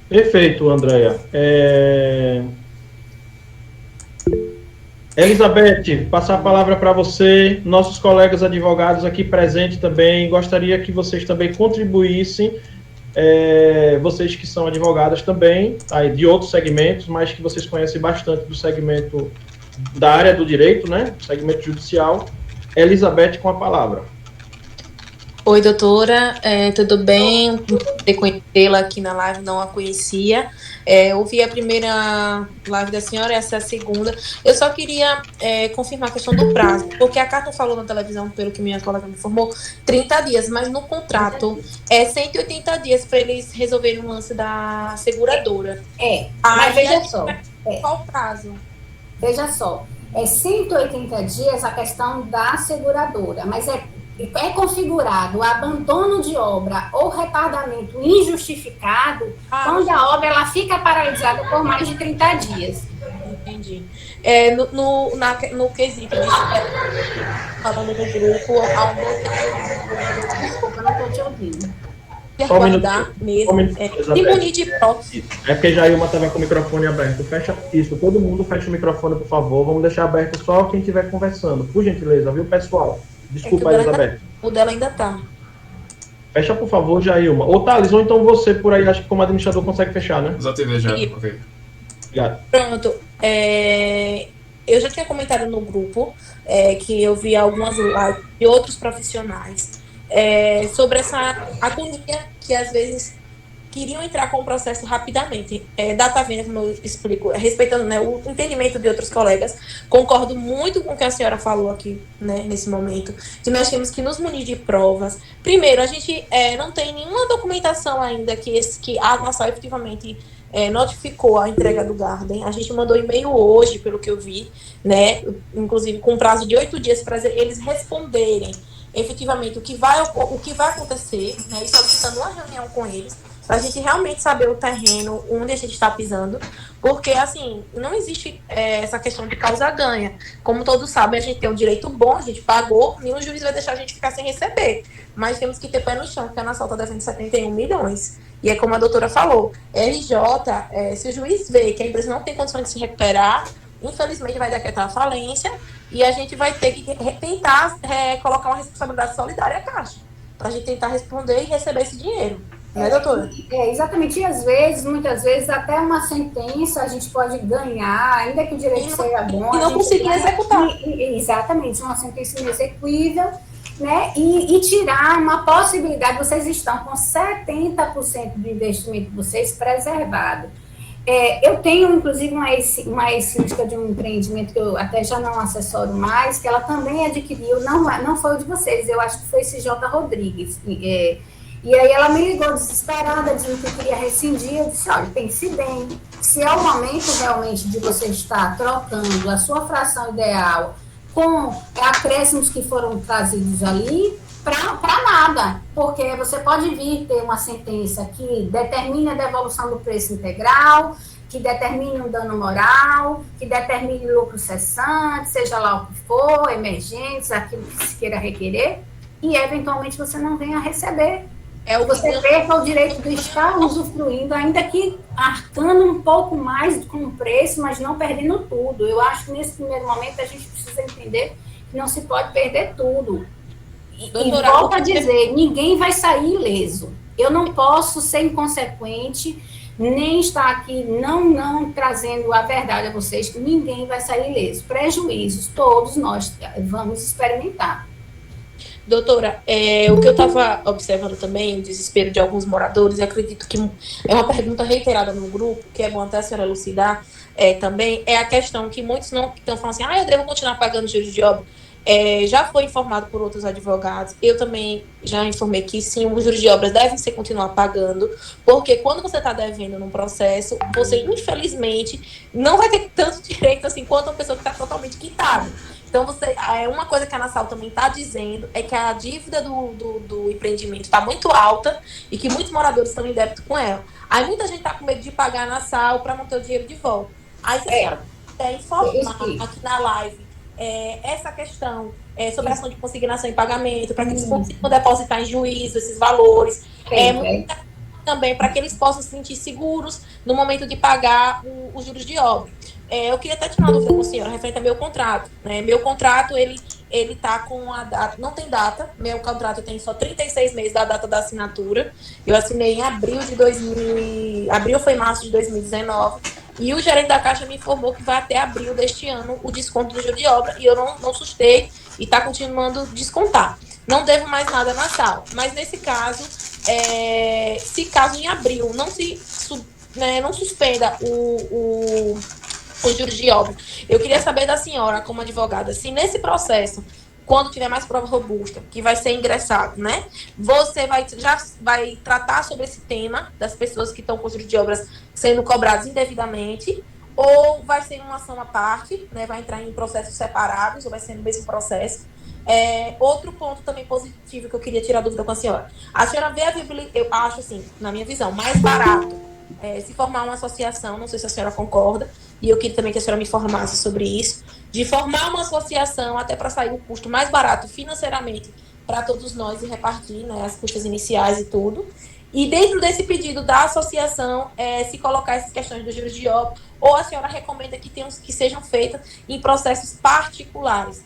Perfeito, Andréia. Elizabeth, passar a palavra para você, nossos colegas advogados aqui presentes também, gostaria que vocês também contribuíssem, vocês que são advogadas também, aí, de outros segmentos, mas que vocês conhecem bastante do segmento da área do direito, né? Segmento judicial. Elizabeth com a palavra. Oi, doutora, tudo bem? Poder conhecê-la aqui na live, não a conhecia. Ouvi a primeira live da senhora, essa é a segunda. Eu só queria confirmar a questão do prazo, porque a carta falou na televisão, pelo que minha colega me informou, 30 dias, mas no contrato é 180 dias para eles resolverem o lance da seguradora. Mas veja só. Qual o prazo? Veja só, 180 dias a questão da seguradora, mas é configurado o abandono de obra ou retardamento injustificado quando a obra ela fica paralisada por mais de 30 dias. Entendi. No quesito, falando do grupo, desculpa, não estou te ouvindo. Guardar mesmo. Se munir de prova. É porque Jailma estava com o microfone aberto. Fecha isso, todo mundo fecha o microfone, por favor. Vamos deixar aberto só quem estiver conversando. Por gentileza, viu, pessoal? Desculpa, Elizabeth. O dela ainda tá. Fecha, por favor, Jailma. Ô, Thales, ou então você por aí, acho que como administrador consegue fechar, né? Desativei já, ok. Obrigado. Pronto. Eu já tinha comentado no grupo que eu vi algumas lives de outros profissionais sobre essa agonia que às vezes queriam entrar com o processo rapidamente. Data venda, como eu explico, respeitando, né, o entendimento de outros colegas, concordo muito com o que a senhora falou aqui, né, nesse momento, que nós temos que nos munir de provas. Primeiro, a gente não tem nenhuma documentação ainda que a Nassau efetivamente notificou a entrega do Garden. A gente mandou e-mail hoje, pelo que eu vi, né, inclusive com prazo de 8 dias para eles responderem efetivamente o que vai acontecer, né, e solicitando uma reunião com eles, para a gente realmente saber o terreno onde a gente está pisando, porque, assim, não existe essa questão de causa-ganha. Como todos sabem, a gente tem um direito bom, a gente pagou, nenhum juiz vai deixar a gente ficar sem receber. Mas temos que ter pé no chão, porque a Nassau está devendo 71 milhões. E é como a doutora falou, RJ, se o juiz vê que a empresa não tem condições de se recuperar, infelizmente vai decretar a falência e a gente vai ter que tentar colocar uma responsabilidade solidária à Caixa, para a gente tentar responder e receber esse dinheiro. Né, doutora? Exatamente. E às vezes, muitas vezes, até uma sentença a gente pode ganhar, ainda que o direito seja bom. E não conseguir executar. Exatamente, uma sentença inexequível, né? E tirar uma possibilidade. Vocês estão com 70% do investimento de vocês preservado. Eu tenho, inclusive, uma ex-síndica de um empreendimento que eu até já não assessoro mais, que ela também adquiriu, não foi o de vocês, eu acho que foi esse J. Rodrigues. E aí ela me ligou desesperada, dizendo que queria rescindir. Eu disse, olha, pense bem, se é o momento realmente de você estar trocando a sua fração ideal com acréscimos que foram trazidos ali, para nada, porque você pode vir ter uma sentença que determine a devolução do preço integral, que determine um dano moral, que determine lucro cessante, seja lá o que for, emergentes, aquilo que se queira requerer, e eventualmente você não venha a receber. Você perca o direito de estar usufruindo, ainda que arcando um pouco mais com o preço, mas não perdendo tudo. Eu acho que nesse primeiro momento a gente precisa entender que não se pode perder tudo. E volto a dizer, ninguém vai sair ileso. Eu não posso ser inconsequente, nem estar aqui não trazendo a verdade a vocês, que ninguém vai sair ileso. Prejuízos, todos nós vamos experimentar. Doutora, o que eu estava observando também, o desespero de alguns moradores, e acredito que é uma pergunta reiterada no grupo, que é bom até a senhora elucidar também, é a questão que muitos não estão falando assim, eu devo continuar pagando juros de obra. Já foi informado por outros advogados, eu também já informei que sim, os juros de obras devem ser continuar pagando, porque quando você está devendo num processo, você infelizmente não vai ter tanto direito assim quanto uma pessoa que está totalmente quitada. Então, uma coisa que a Nassau também está dizendo é que a dívida do empreendimento está muito alta e que muitos moradores estão em débito com ela. Aí muita gente está com medo de pagar a Nassau para não ter o dinheiro de volta. Aí você quer informar aqui na live essa questão sobre a ação de consignação em pagamento, para que eles consigam depositar em juízo esses valores. Também para que eles possam se sentir seguros no momento de pagar os juros de obra. Eu queria até tirar uma dúvida com a senhora referente ao meu contrato. Né? Meu contrato, ele tá com a data, não tem data, meu contrato tem só 36 meses da data da assinatura. Eu assinei em abril foi março de 2019. E o gerente da Caixa me informou que vai até abril deste ano o desconto do juro de obra, e eu não sustei e está continuando descontar. Não devo mais nada na sala. Mas nesse caso, se caso em abril não suspenda os juros de obra, eu queria saber da senhora, como advogada, se nesse processo, quando tiver mais prova robusta, que vai ser ingressado, né? Você já vai tratar sobre esse tema das pessoas que estão com os juros de obras sendo cobrados indevidamente, ou vai ser uma ação à parte, né? Vai entrar em processos separados, ou vai ser no mesmo processo. Outro ponto também positivo que eu queria tirar dúvida com a senhora. A senhora vê a viabilidade, eu acho assim, na minha visão, mais barato se formar uma associação, não sei se a senhora concorda, e eu queria também que a senhora me informasse sobre isso, de formar uma associação até para sair o custo mais barato financeiramente para todos nós e repartir, né, as custas iniciais e tudo. E dentro desse pedido da associação, se colocar essas questões dos juros de obra, ou a senhora recomenda que sejam feitas em processos particulares.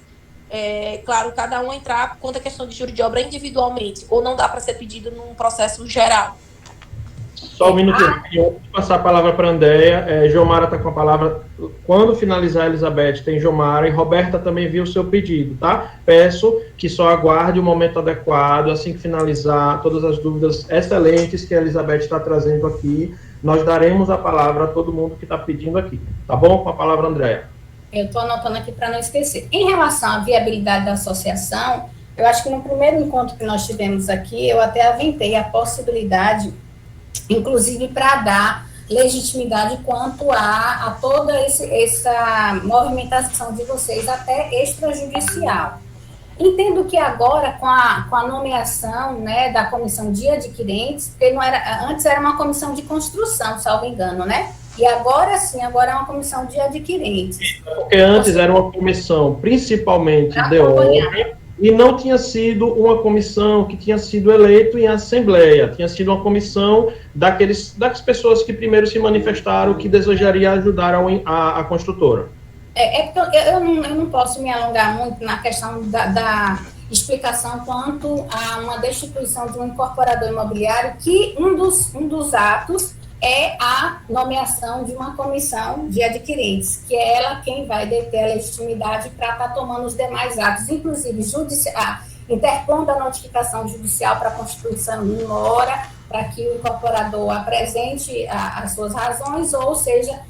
Claro, cada um entrar contra a questão de juros de obra individualmente, ou não dá para ser pedido num processo geral. Só um minutinho, antes de passar a palavra para a Andréia, Jomara está com a palavra. Quando finalizar, Elizabeth, tem Jomara, e Roberta também viu o seu pedido, tá? Peço que só aguarde o momento adequado, assim que finalizar todas as dúvidas excelentes que a Elizabeth está trazendo aqui, nós daremos a palavra a todo mundo que está pedindo aqui, tá bom? Com a palavra, Andréia. Eu estou anotando aqui para não esquecer. Em relação à viabilidade da associação, eu acho que no primeiro encontro que nós tivemos aqui, eu até aventei a possibilidade, inclusive para dar legitimidade quanto a toda essa movimentação de vocês até extrajudicial. Entendo que agora, com a nomeação, né, da comissão de adquirentes, porque antes era uma comissão de construção, salvo engano, né? E agora sim, agora é uma comissão de adquirentes. Porque antes era uma comissão principalmente de obra, e não tinha sido uma comissão que tinha sido eleito em assembleia, tinha sido uma comissão das pessoas que primeiro se manifestaram que desejaria ajudar a construtora. Eu não posso me alongar muito na questão da explicação quanto a uma destituição de um incorporador imobiliário, que um dos atos é a nomeação de uma comissão de adquirentes, que é ela quem vai deter a legitimidade para estar tomando os demais atos, inclusive interpondo a notificação judicial para a constituição em hora, para que o incorporador apresente as suas razões, ou seja,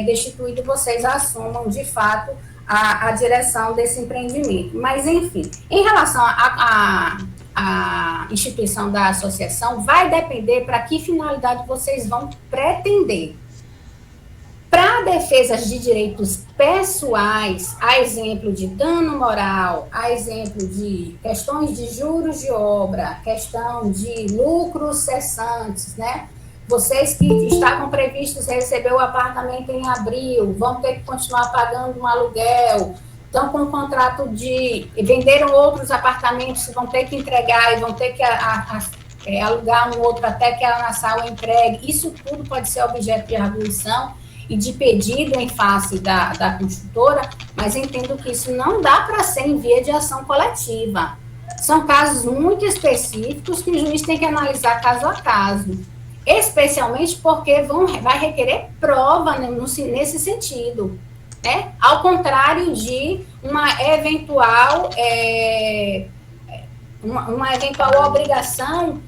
destituído, vocês assumam de fato a direção desse empreendimento. Mas, enfim, em relação a instituição da associação, vai depender para que finalidade vocês vão pretender. Para defesas de direitos pessoais, a exemplo de dano moral, a exemplo de questões de juros de obra, questão de lucros cessantes, né? Vocês que estavam previstos receber o apartamento em abril, vão ter que continuar pagando um aluguel, estão com um contrato de... venderam outros apartamentos, vão ter que entregar e vão ter que alugar um outro até que a Anassal entregue. Isso tudo pode ser objeto de arguição e de pedido em face da construtora, mas entendo que isso não dá para ser em via de ação coletiva. São casos muito específicos que o juiz tem que analisar caso a caso, especialmente porque vai requerer prova nesse sentido. Ao contrário de uma eventual obrigação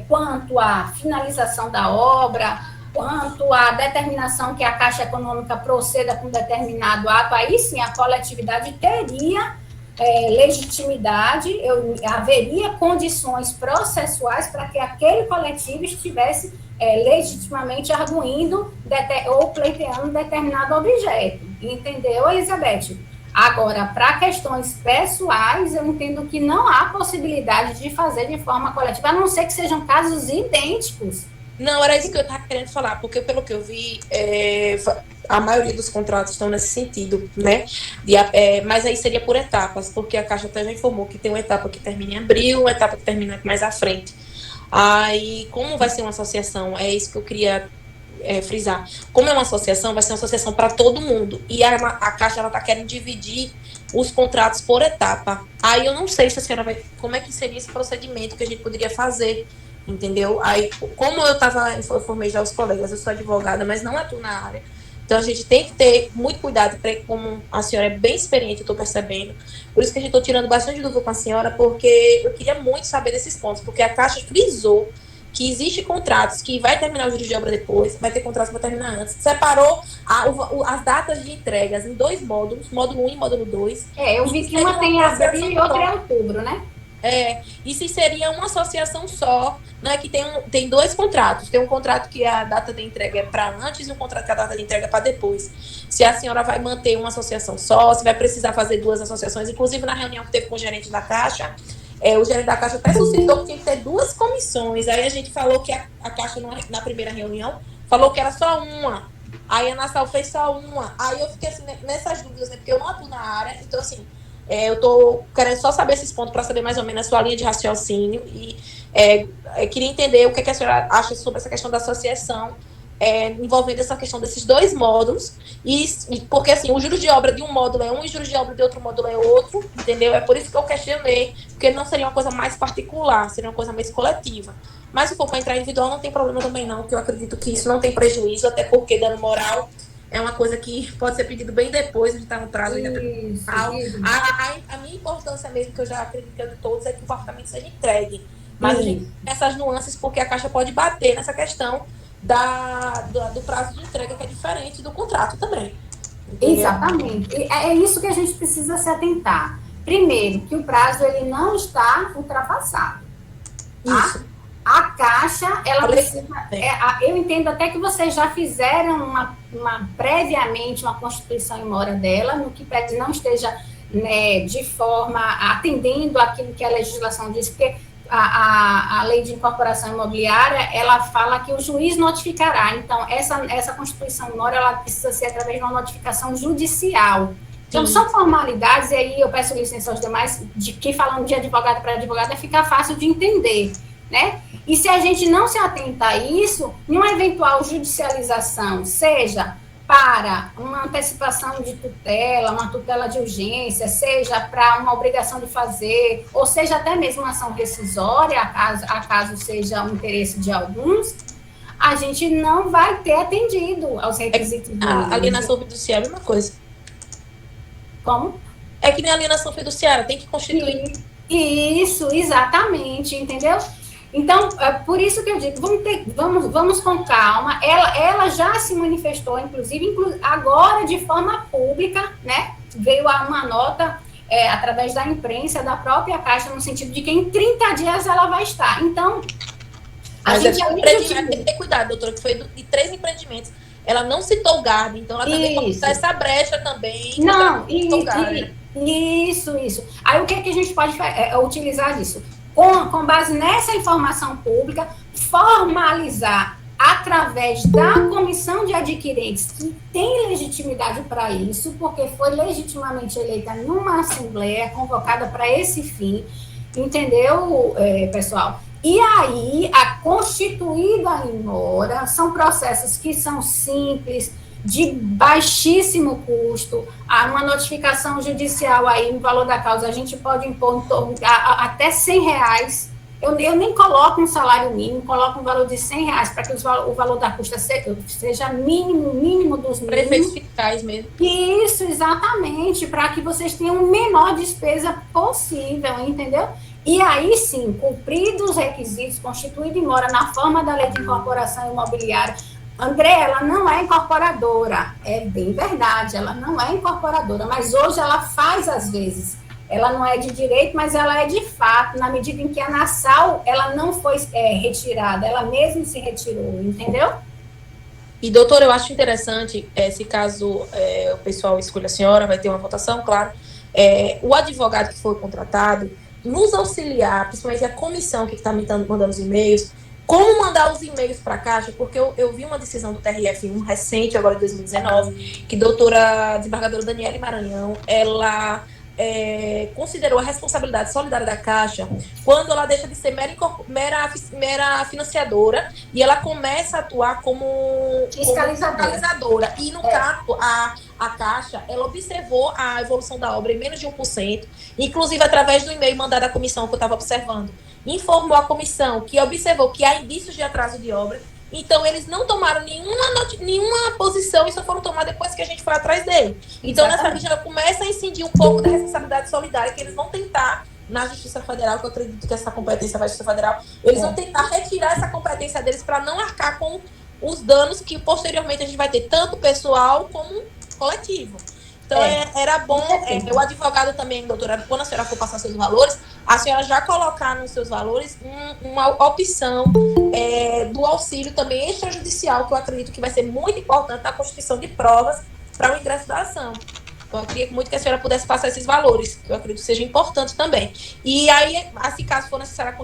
quanto à finalização da obra, quanto à determinação que a Caixa Econômica proceda com determinado ato, aí sim a coletividade teria legitimidade, haveria condições processuais para que aquele coletivo estivesse legitimamente arguindo ou pleiteando determinado objeto. Entendeu, Elizabeth? Agora, para questões pessoais, eu entendo que não há possibilidade de fazer de forma coletiva, a não ser que sejam casos idênticos. Não, era isso que eu estava querendo falar, porque pelo que eu vi, a maioria dos contratos estão nesse sentido, né? Mas aí seria por etapas, porque a Caixa até já informou que tem uma etapa que termina em abril, uma etapa que termina mais à frente. Aí, como vai ser uma associação, é isso que eu queria frisar. Como é uma associação, vai ser uma associação para todo mundo. E a Caixa está querendo dividir os contratos por etapa. Aí eu não sei se a senhora vai... Como é que seria esse procedimento que a gente poderia fazer, entendeu? Aí, como eu informei já os colegas, eu sou advogada, mas não atuo na área. Então a gente tem que ter muito cuidado, como a senhora é bem experiente, eu estou percebendo. Por isso que a gente está tirando bastante dúvida com a senhora, porque eu queria muito saber desses pontos, porque a Caixa frisou que existe contratos que vai terminar o juros de obra depois, vai ter contratos que vai terminar antes. Separou as datas de entregas em 2 módulos, módulo 1 e módulo 2. Eu vi que uma tem abril e outra é outubro, né? Isso seria uma associação só, né, que tem 2 contratos. Tem um contrato que a data de entrega é para antes e um contrato que a data de entrega é para depois. Se a senhora vai manter uma associação só, se vai precisar fazer 2 associações, inclusive na reunião que teve com o gerente da Caixa, o gerente da Caixa até suscitou que tinha que ter 2 comissões. Aí a gente falou que a Caixa, na primeira reunião, falou que era só uma. Aí a Nassau fez só uma. Aí eu fiquei assim, nessas dúvidas, né, porque eu não atuo na área, então assim, eu tô querendo só saber esses pontos para saber mais ou menos a sua linha de raciocínio e queria entender o que a senhora acha sobre essa questão da associação, envolvendo essa questão desses 2 módulos, porque assim, o juros de obra de um módulo é um e o juros de obra de outro módulo é outro, entendeu? É por isso que eu questionei, porque não seria uma coisa mais particular, seria uma coisa mais coletiva. Mas se for para entrar individual, não tem problema também não, porque eu acredito que isso não tem prejuízo, até porque dano moral é uma coisa que pode ser pedido bem depois, a gente está no prazo ainda. A minha importância mesmo, que eu já acredito que é de todos, é que o apartamento seja entregue. Mas a gente tem essas nuances, porque a Caixa pode bater nessa questão do prazo de entrega, que é diferente do contrato também. Entendeu? Exatamente. É isso que a gente precisa se atentar. Primeiro, que o prazo ele não está ultrapassado. Tá? Isso. A Caixa, ela precisa... eu entendo até que vocês já fizeram previamente uma constituição em mora dela, no que pede não esteja, né, de forma atendendo aquilo que a legislação diz, porque a lei de incorporação imobiliária, ela fala que o juiz notificará. Então, essa constituição em mora, ela precisa ser através de uma notificação judicial. Então, são formalidades, e aí eu peço licença aos demais, de que falando de advogado para advogada, fica fácil de entender, né? E se a gente não se atentar a isso, em uma eventual judicialização, seja para uma antecipação de tutela, uma tutela de urgência, seja para uma obrigação de fazer, ou seja até mesmo uma ação rescisória, acaso seja um interesse de alguns, a gente não vai ter atendido aos requisitos. A alienação fiduciária é uma coisa. Como? É que nem a alienação fiduciária, tem que constituir. Isso, exatamente, entendeu? Então, é por isso que eu digo, vamos com calma. Ela já se manifestou, inclusive agora de forma pública, né? Veio uma nota através da imprensa, da própria Caixa, no sentido de que em 30 dias ela vai estar. Então, a gente tem que ter cuidado, doutora, que foi de 3 empreendimentos. Ela não citou o GARB, então ela também pode usar essa brecha também. Não, isso. Aí o que a gente pode utilizar disso? Com base nessa informação pública, formalizar através da comissão de adquirentes, que tem legitimidade para isso, porque foi legitimamente eleita numa assembleia convocada para esse fim, entendeu, pessoal? E aí, a constituída em mora, são processos que são simples, de baixíssimo custo, uma notificação judicial aí, no valor da causa, a gente pode impor até R$100. Eu nem coloco um salário mínimo, coloco um valor de R$100 para que o valor da custa seja mínimo dos mínimos. Prefeitos fiscais mesmo. Isso, exatamente, para que vocês tenham a menor despesa possível, entendeu? E aí sim, cumpridos os requisitos, constituído em mora na forma da lei de incorporação imobiliária. André, ela não é incorporadora, é bem verdade, ela não é incorporadora, mas hoje ela faz às vezes. Ela não é de direito, mas ela é de fato, na medida em que a Nassau, ela não foi retirada, ela mesma se retirou, entendeu? E, doutora, eu acho interessante, se caso o pessoal escolha a senhora, vai ter uma votação, claro, o advogado que foi contratado, nos auxiliar, principalmente a comissão que está me mandando os e-mails, como mandar os e-mails para a Caixa, porque eu vi uma decisão do TRF1 recente, agora de 2019, que a doutora desembargadora Daniele Maranhão, ela considerou a responsabilidade solidária da Caixa quando ela deixa de ser mera financiadora e ela começa a atuar como fiscalizadora. E no caso, a Caixa, ela observou a evolução da obra em menos de 1%, inclusive através do e-mail mandado à comissão que eu estava observando. Informou a comissão que observou que há indícios de atraso de obra Então, eles não tomaram nenhuma posição e só foram tomar depois que a gente foi atrás dele. Então, nessa lei já começa a incidir um pouco da responsabilidade solidária, que eles vão tentar, na Justiça Federal, que eu acredito que essa competência vai à Justiça Federal, eles vão tentar retirar essa competência deles para não arcar com os danos que, posteriormente, a gente vai ter tanto pessoal como coletivo. Então, era bom, o advogado também, doutora, quando a senhora for passar seus valores, a senhora já colocar nos seus valores uma opção do auxílio também extrajudicial, que eu acredito que vai ser muito importante na constituição de provas para o ingresso da ação. Então, eu queria muito que a senhora pudesse passar esses valores, que eu acredito que seja importante também. E aí, assim, caso for necessário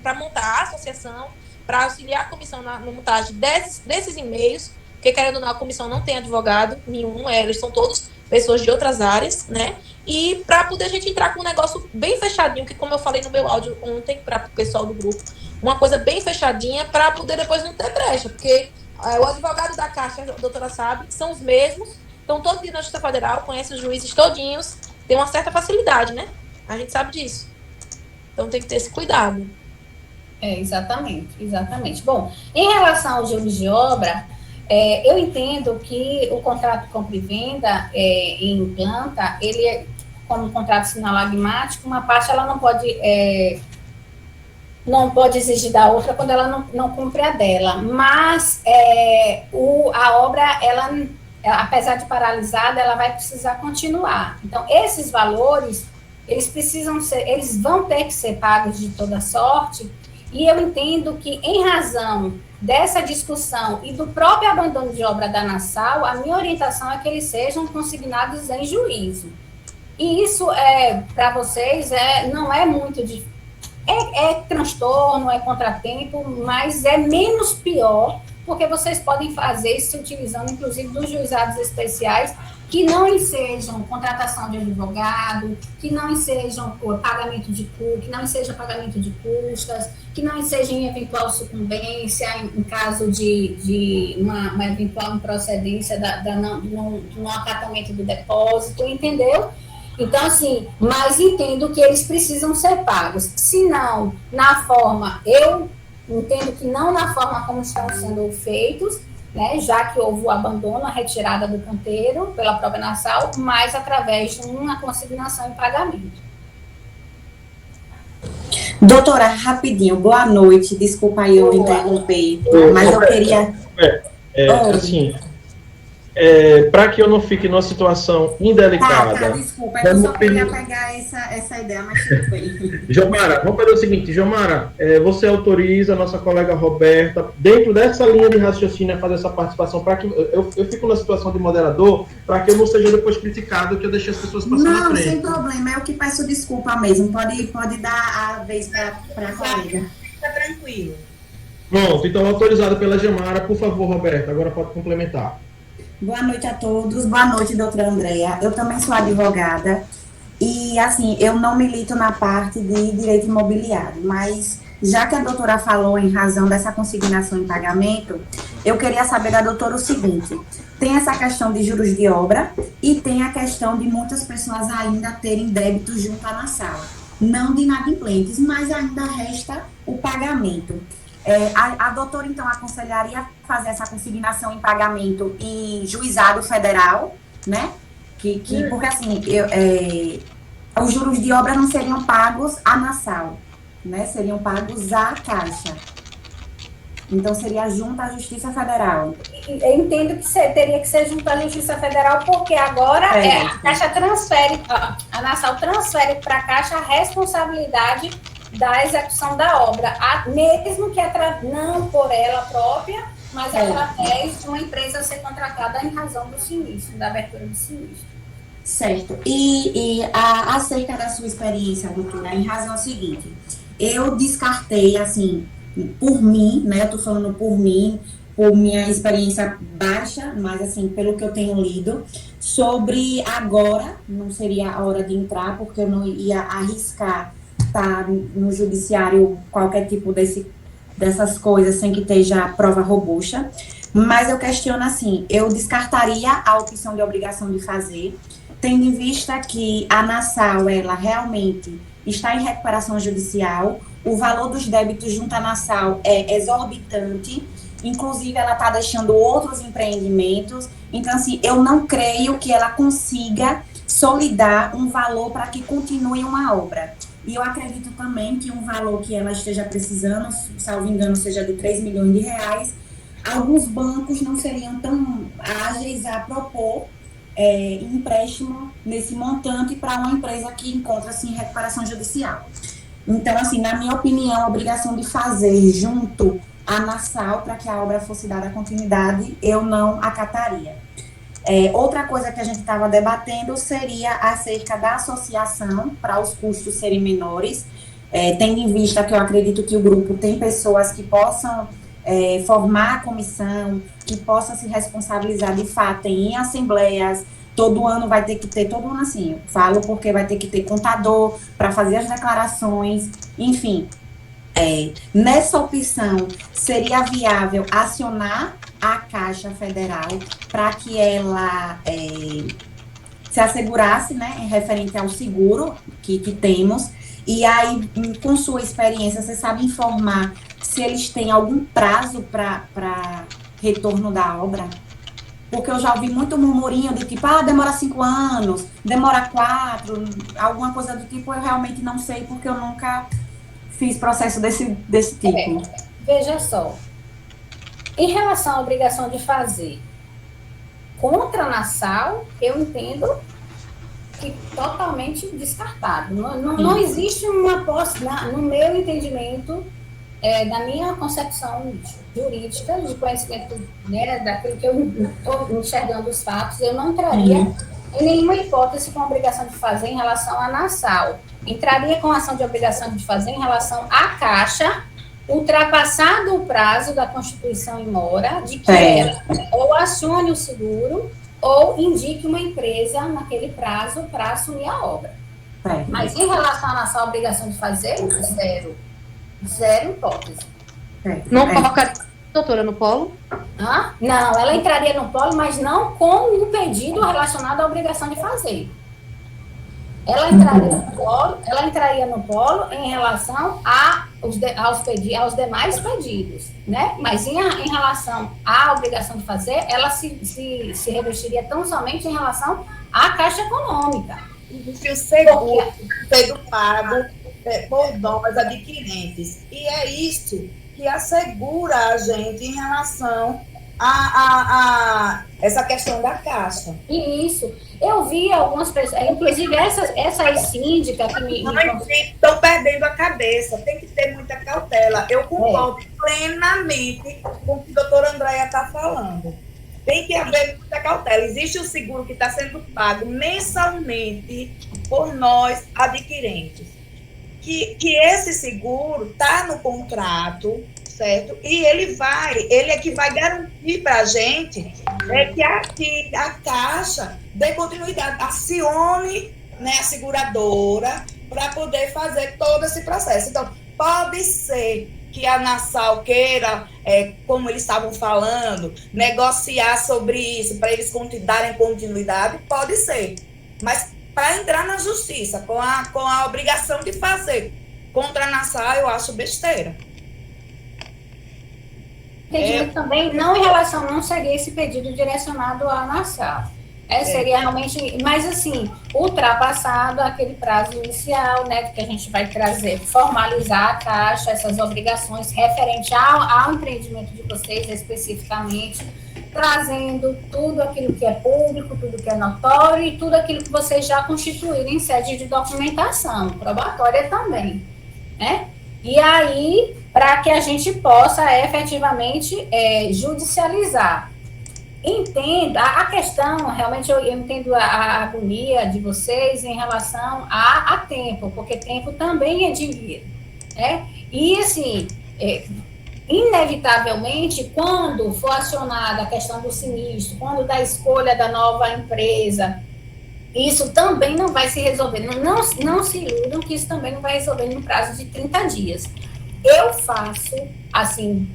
para montar a associação, para auxiliar a comissão na montagem desses e-mails, porque, querendo ou não, a comissão não tem advogado nenhum, eles são todos pessoas de outras áreas, né? E para poder a gente entrar com um negócio bem fechadinho, que, como eu falei no meu áudio ontem para o pessoal do grupo, uma coisa bem fechadinha para poder depois não ter brecha, porque o advogado da Caixa, a doutora sabe, são os mesmos, estão todos na Justiça Federal, conhecem os juízes todinhos, tem uma certa facilidade, né? A gente sabe disso. Então tem que ter esse cuidado. Exatamente. Bom, em relação aos juros de obra, eu entendo que o contrato de compra e venda em planta, ele é como contrato sinalagmático, uma parte ela não pode exigir da outra quando ela não cumpre a dela, mas a obra, ela, apesar de paralisada, ela vai precisar continuar. Então, esses valores, eles vão ter que ser pagos de toda sorte, e eu entendo que, em razão dessa discussão e do próprio abandono de obra da ANASAL, a minha orientação é que eles sejam consignados em juízo. E isso, para vocês, não é muito difícil. É transtorno, é contratempo, mas é menos pior, porque vocês podem fazer isso utilizando, inclusive, dos juizados especiais, que não ensejam contratação de advogado, que não ensejam pagamento de CUR, que não ensejam pagamento de custas, que não ensejam em eventual sucumbência, em caso de uma eventual improcedência do não acatamento do depósito, entendeu? Então, assim, mas entendo que eles precisam ser pagos. Se não, na forma, eu entendo que não na forma como estão sendo feitos, né, já que houve o abandono, a retirada do canteiro pela própria ANASAL, mas através de uma consignação em pagamento. Doutora, rapidinho, boa noite, desculpa aí eu interromper, mas eu queria... Assim, para que eu não fique numa situação indelicada... Desculpa, eu só queria pegar essa ideia, mas tudo bem. Jomara, vamos fazer o seguinte, Jomara, você autoriza a nossa colega Roberta, dentro dessa linha de raciocínio, a fazer essa participação, para que eu fico na situação de moderador, para que eu não seja depois criticado, que eu deixei as pessoas passando na frente. Não, sem problema, eu que peço desculpa mesmo, pode dar a vez para a colega. Tá tranquilo. Pronto, então autorizado pela Jomara, por favor, Roberta, agora pode complementar. Boa noite a todos, boa noite, doutora Andréa. Eu também sou advogada e, assim, eu não milito na parte de direito imobiliário, mas já que a doutora falou em razão dessa consignação em pagamento, eu queria saber da doutora o seguinte: tem essa questão de juros de obra e tem a questão de muitas pessoas ainda terem débitos junto à ANASAL, não de inadimplentes, mas ainda resta o pagamento. A doutora, então, aconselharia fazer essa consignação em pagamento em juizado federal, né? Porque, assim, os juros de obra não seriam pagos à ANASAL, né? Seriam pagos à Caixa. Então, seria junto à Justiça Federal. Eu entendo que teria que ser junto à Justiça Federal, porque agora a Caixa transfere, a ANASAL transfere para a Caixa a responsabilidade da execução da obra, mesmo que não por ela própria, mas através de uma empresa ser contratada em razão do sinistro, da abertura do sinistro. Certo. E acerca da sua experiência, doutora, em razão ao seguinte, eu descartei, assim, por mim, né, eu tô falando por mim, por minha experiência baixa, mas, assim, pelo que eu tenho lido, sobre agora, não seria a hora de entrar, porque eu não ia arriscar estar no judiciário qualquer tipo dessas coisas sem que esteja prova robusta, mas eu questiono assim, eu descartaria a opção de obrigação de fazer, tendo em vista que a ANASAL, ela realmente está em recuperação judicial, o valor dos débitos junto à ANASAL é exorbitante inclusive ela está deixando outros empreendimentos. Então, assim, eu não creio que ela consiga solidar um valor para que continue uma obra. E eu acredito também que um valor que ela esteja precisando, salvo engano, seja de 3 milhões de reais, alguns bancos não seriam tão ágeis a propor empréstimo nesse montante para uma empresa que encontra-se em recuperação judicial. Então, assim, na minha opinião, a obrigação de fazer junto à Nassau para que a obra fosse dada continuidade, eu não acataria. Outra coisa que a gente estava debatendo seria acerca da associação para os custos serem menores, tendo em vista que eu acredito que o grupo tem pessoas que possam formar a comissão, que possam se responsabilizar de fato em assembleias. Todo ano vai ter que ter, todo ano assim, eu falo porque vai ter que ter contador para fazer as declarações, enfim. Nessa opção, seria viável acionar a Caixa Federal para que ela se assegurasse, né, em referente ao seguro que temos, e aí, com sua experiência, você sabe informar se eles têm algum prazo para retorno da obra? Porque eu já ouvi muito murmurinho de tipo, demora 5 anos, demora 4, alguma coisa do tipo. Eu realmente não sei, porque eu nunca fiz processo desse tipo. Veja só, em relação à obrigação de fazer contra a Nassau, eu entendo que totalmente descartado. Não existe uma posse, no meu entendimento, da minha concepção jurídica, de conhecimento, né, daquilo que eu estou enxergando os fatos, eu não entraria em nenhuma hipótese com a obrigação de fazer em relação à Nassau. Entraria com ação de obrigação de fazer em relação à Caixa, ultrapassado o prazo da Constituição em mora, de que ela ou acione o seguro ou indique uma empresa naquele prazo para assumir a obra. Mas em relação à Nassau, a obrigação de fazer, zero hipótese. Não colocaria a doutora no polo? Não, ela entraria no polo, mas não com um pedido relacionado à obrigação de fazer. Ela entraria no polo em relação aos demais pedidos, né? Mas em relação à obrigação de fazer, ela se revestiria tão somente em relação à Caixa Econômica. Existe o seguro sendo pago por nós adquirentes. E é isso que assegura a gente em relação a essa questão da Caixa. Isso. Eu vi algumas pessoas, inclusive essa síndicas que me estão perdendo a cabeça, tem que ter muita cautela. Eu concordo plenamente com o que a doutora Andréia está falando. Tem que haver muita cautela. Existe o seguro que está sendo pago mensalmente por nós adquirentes. Que esse seguro está no contrato, certo? E ele é que vai garantir para a gente que a Caixa dê continuidade, acione, né, a seguradora para poder fazer todo esse processo. Então, pode ser que a Nassau queira, como eles estavam falando, negociar sobre isso, para eles darem continuidade, pode ser. Mas para entrar na justiça com a obrigação de fazer contra a Nassau, eu acho besteira. Pedido também, não em relação, não seria esse pedido direcionado à Nassau. Seria realmente, mas assim, ultrapassado aquele prazo inicial, né, que a gente vai trazer, formalizar a Caixa, essas obrigações referente ao empreendimento de vocês especificamente, trazendo tudo aquilo que é público, tudo que é notório e tudo aquilo que vocês já constituíram em sede de documentação, probatória também, né? E aí, para que a gente possa efetivamente judicializar. Entendo, a questão, realmente eu entendo a agonia de vocês em relação a tempo, porque tempo também é dinheiro, né? E assim, inevitavelmente, quando for acionada a questão do sinistro, quando da escolha da nova empresa, isso também não vai se resolver. Não se iludam que isso também não vai resolver no prazo de 30 dias. Eu faço, assim,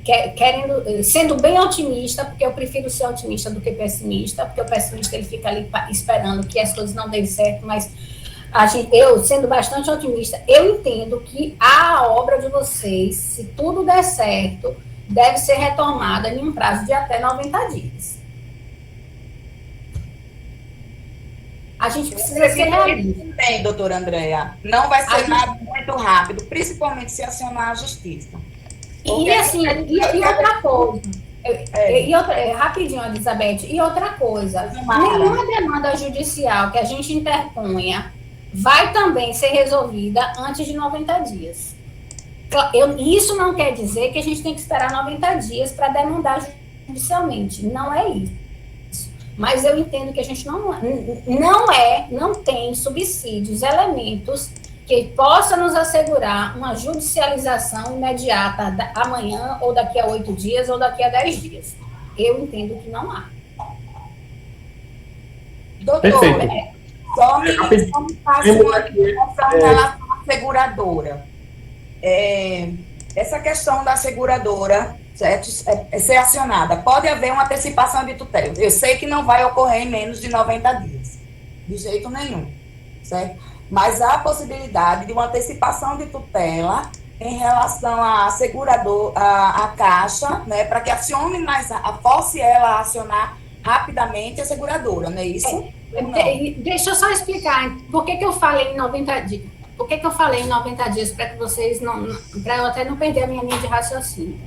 sendo bem otimista, porque eu prefiro ser otimista do que pessimista, porque o pessimista ele fica ali esperando que as coisas não deem certo, mas eu, sendo bastante otimista, eu entendo que a obra de vocês, se tudo der certo, deve ser retomada em um prazo de até 90 dias. A gente precisa ser realista. Bem, doutora Andréa, não vai ser nada muito rápido, principalmente se acionar a justiça. E assim, e outra coisa, rapidinho, Elizabeth, e outra coisa, nenhuma demanda judicial que a gente interponha vai também ser resolvida antes de 90 dias. Isso não quer dizer que a gente tem que esperar 90 dias para demandar judicialmente, não é isso. Mas eu entendo que a gente não tem subsídios, elementos que possa nos assegurar uma judicialização imediata amanhã, ou daqui a 8 dias, ou daqui a 10 dias. Eu entendo que não há. Doutora, só me faz uma questão em relação à seguradora. Essa questão da seguradora, certo, ser acionada, pode haver uma antecipação de tutela. Eu sei que não vai ocorrer em menos de 90 dias, de jeito nenhum, certo? Mas há a possibilidade de uma antecipação de tutela em relação à seguradora, à Caixa, né, para que acione force ela a acionar rapidamente a seguradora, não é isso? Deixa eu só explicar por que eu falei em 90 dias. Por que eu falei em 90 dias, para que vocês para eu até não perder a minha linha de raciocínio.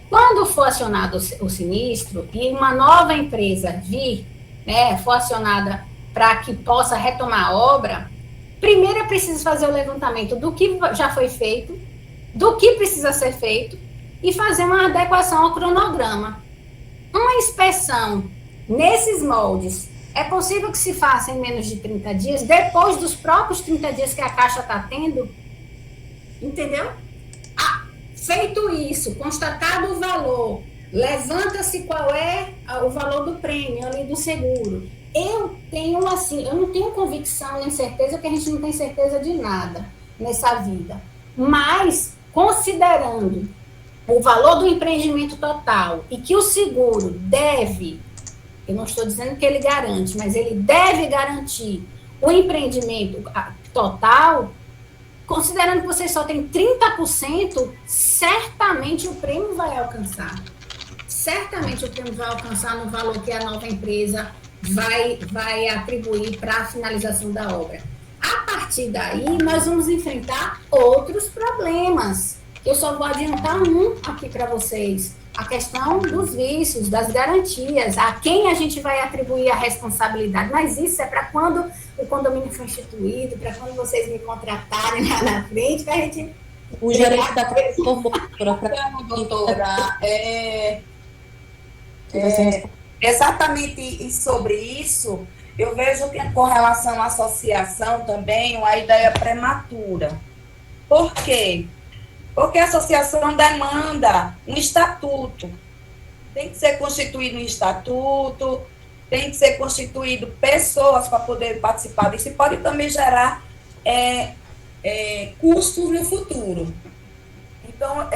Quando for acionado o sinistro e uma nova empresa vir, né, for acionada para que possa retomar a obra, primeiro é preciso fazer o levantamento do que já foi feito, do que precisa ser feito e fazer uma adequação ao cronograma. Uma inspeção nesses moldes é possível que se faça em menos de 30 dias, depois dos próprios 30 dias que a Caixa está tendo, entendeu? Feito isso, constatado o valor, levanta-se qual é o valor do prêmio ali do seguro. Eu não tenho convicção nem certeza, que a gente não tem certeza de nada nessa vida. Mas, considerando o valor do empreendimento total e que o seguro deve, eu não estou dizendo que ele garante, mas ele deve garantir o empreendimento total, considerando que você só tem 30%, certamente o prêmio vai alcançar. Certamente o prêmio vai alcançar no valor que a nova empresa vai atribuir para a finalização da obra. A partir daí, nós vamos enfrentar outros problemas. Eu só vou adiantar um aqui para vocês. A questão dos vícios, das garantias, a quem a gente vai atribuir a responsabilidade. Mas isso é para quando o condomínio for instituído, para quando vocês me contratarem lá na frente, que a gente... O gerente da doutora, exatamente sobre isso, eu vejo que com relação à associação também, uma ideia prematura. Por quê? Porque a associação demanda um estatuto. Tem que ser constituído um estatuto, tem que ser constituído pessoas para poder participar disso, e pode também gerar custos no futuro. Então,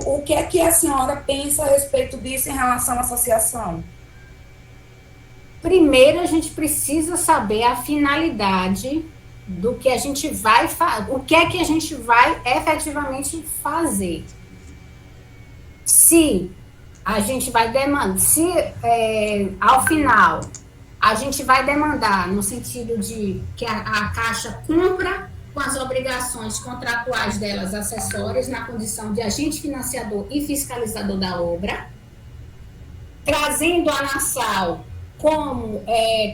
o que é que a senhora pensa a respeito disso em relação à associação? Primeiro, a gente precisa saber a finalidade do que a gente vai fazer, o que é que a gente vai efetivamente fazer. Se a gente vai demandar, ao final a gente vai demandar no sentido de que a Caixa cumpra com as obrigações contratuais delas acessórias na condição de agente financiador e fiscalizador da obra, trazendo a ANASAL como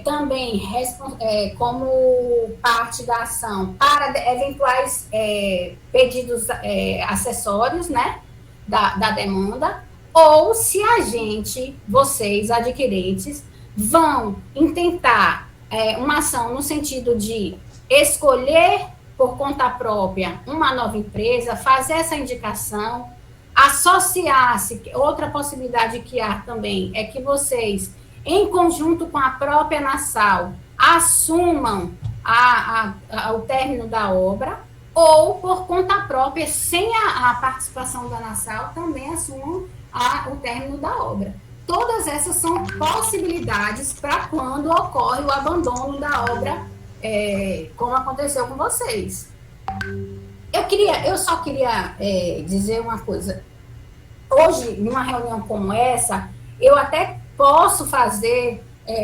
também como parte da ação para eventuais pedidos acessórios, né, da demanda, ou se vocês, adquirentes, vão intentar uma ação no sentido de escolher por conta própria uma nova empresa, fazer essa indicação, associar-se. Outra possibilidade que há também é que vocês, em conjunto com a própria ANASAL, assumam o término da obra, ou por conta própria, sem a participação da ANASAL, também assumam o término da obra. Todas essas são possibilidades para quando ocorre o abandono da obra, como aconteceu com vocês. Eu só queria dizer uma coisa. hoje, numa reunião como essa, eu até posso fazer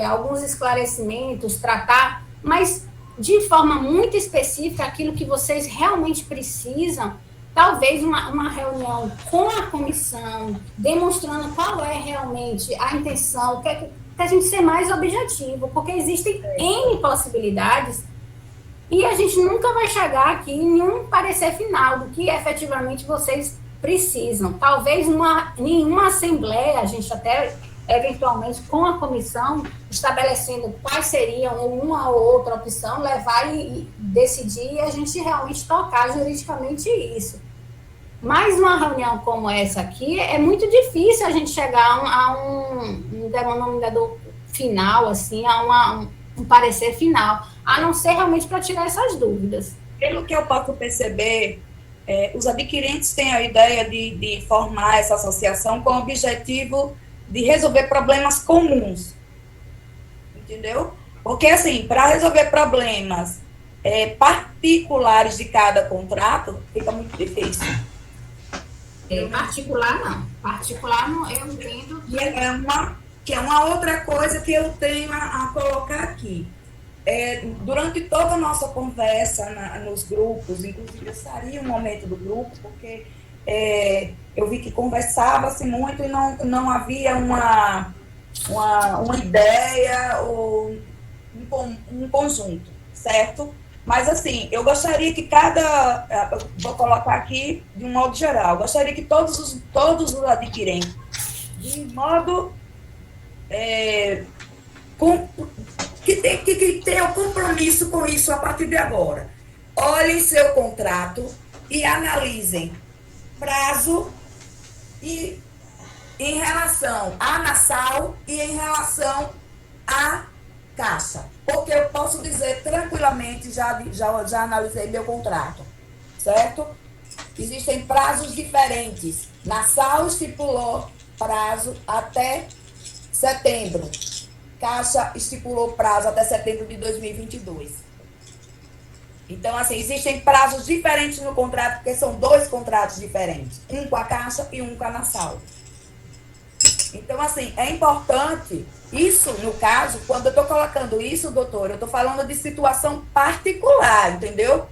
alguns esclarecimentos, tratar, mas de forma muito específica, aquilo que vocês realmente precisam, talvez uma reunião com a comissão, demonstrando qual é realmente a intenção, que a gente ser mais objetivo, porque existem N possibilidades e a gente nunca vai chegar aqui em nenhum parecer final do que efetivamente vocês precisam. Talvez nenhuma assembleia, a gente até eventualmente com a comissão, estabelecendo quais seriam uma ou outra opção, levar e decidir e a gente realmente tocar juridicamente isso. Mas uma reunião como essa aqui, é muito difícil a gente chegar a um denominador final, assim, a um parecer final, a não ser realmente para tirar essas dúvidas. Pelo que eu posso perceber, os adquirentes têm a ideia de formar essa associação com o objetivo de resolver problemas comuns, entendeu? Porque, assim, para resolver problemas particulares de cada contrato, fica muito difícil. Particular não, eu entendo. Que é uma outra coisa que eu tenho a colocar aqui. Durante toda a nossa conversa nos grupos, inclusive eu saí um momento do grupo, porque eu vi que conversava-se muito e não havia uma ideia ou um conjunto, certo? Mas, assim, eu gostaria que vou colocar aqui de um modo geral, gostaria que todos os adquirentes, de modo que tenham compromisso com isso a partir de agora, olhem seu contrato e analisem prazo e em relação à Nassau e em relação à Caixa. Porque eu posso dizer tranquilamente, já analisei meu contrato, certo? Existem prazos diferentes. Nassau estipulou prazo até setembro. Caixa estipulou prazo até setembro de 2022. Então, assim, existem prazos diferentes no contrato, porque são 2 contratos diferentes. Um com a Caixa e um com a Nassau. Então, assim, é importante, isso, no caso, quando eu estou colocando isso, doutor, eu estou falando de situação particular, entendeu?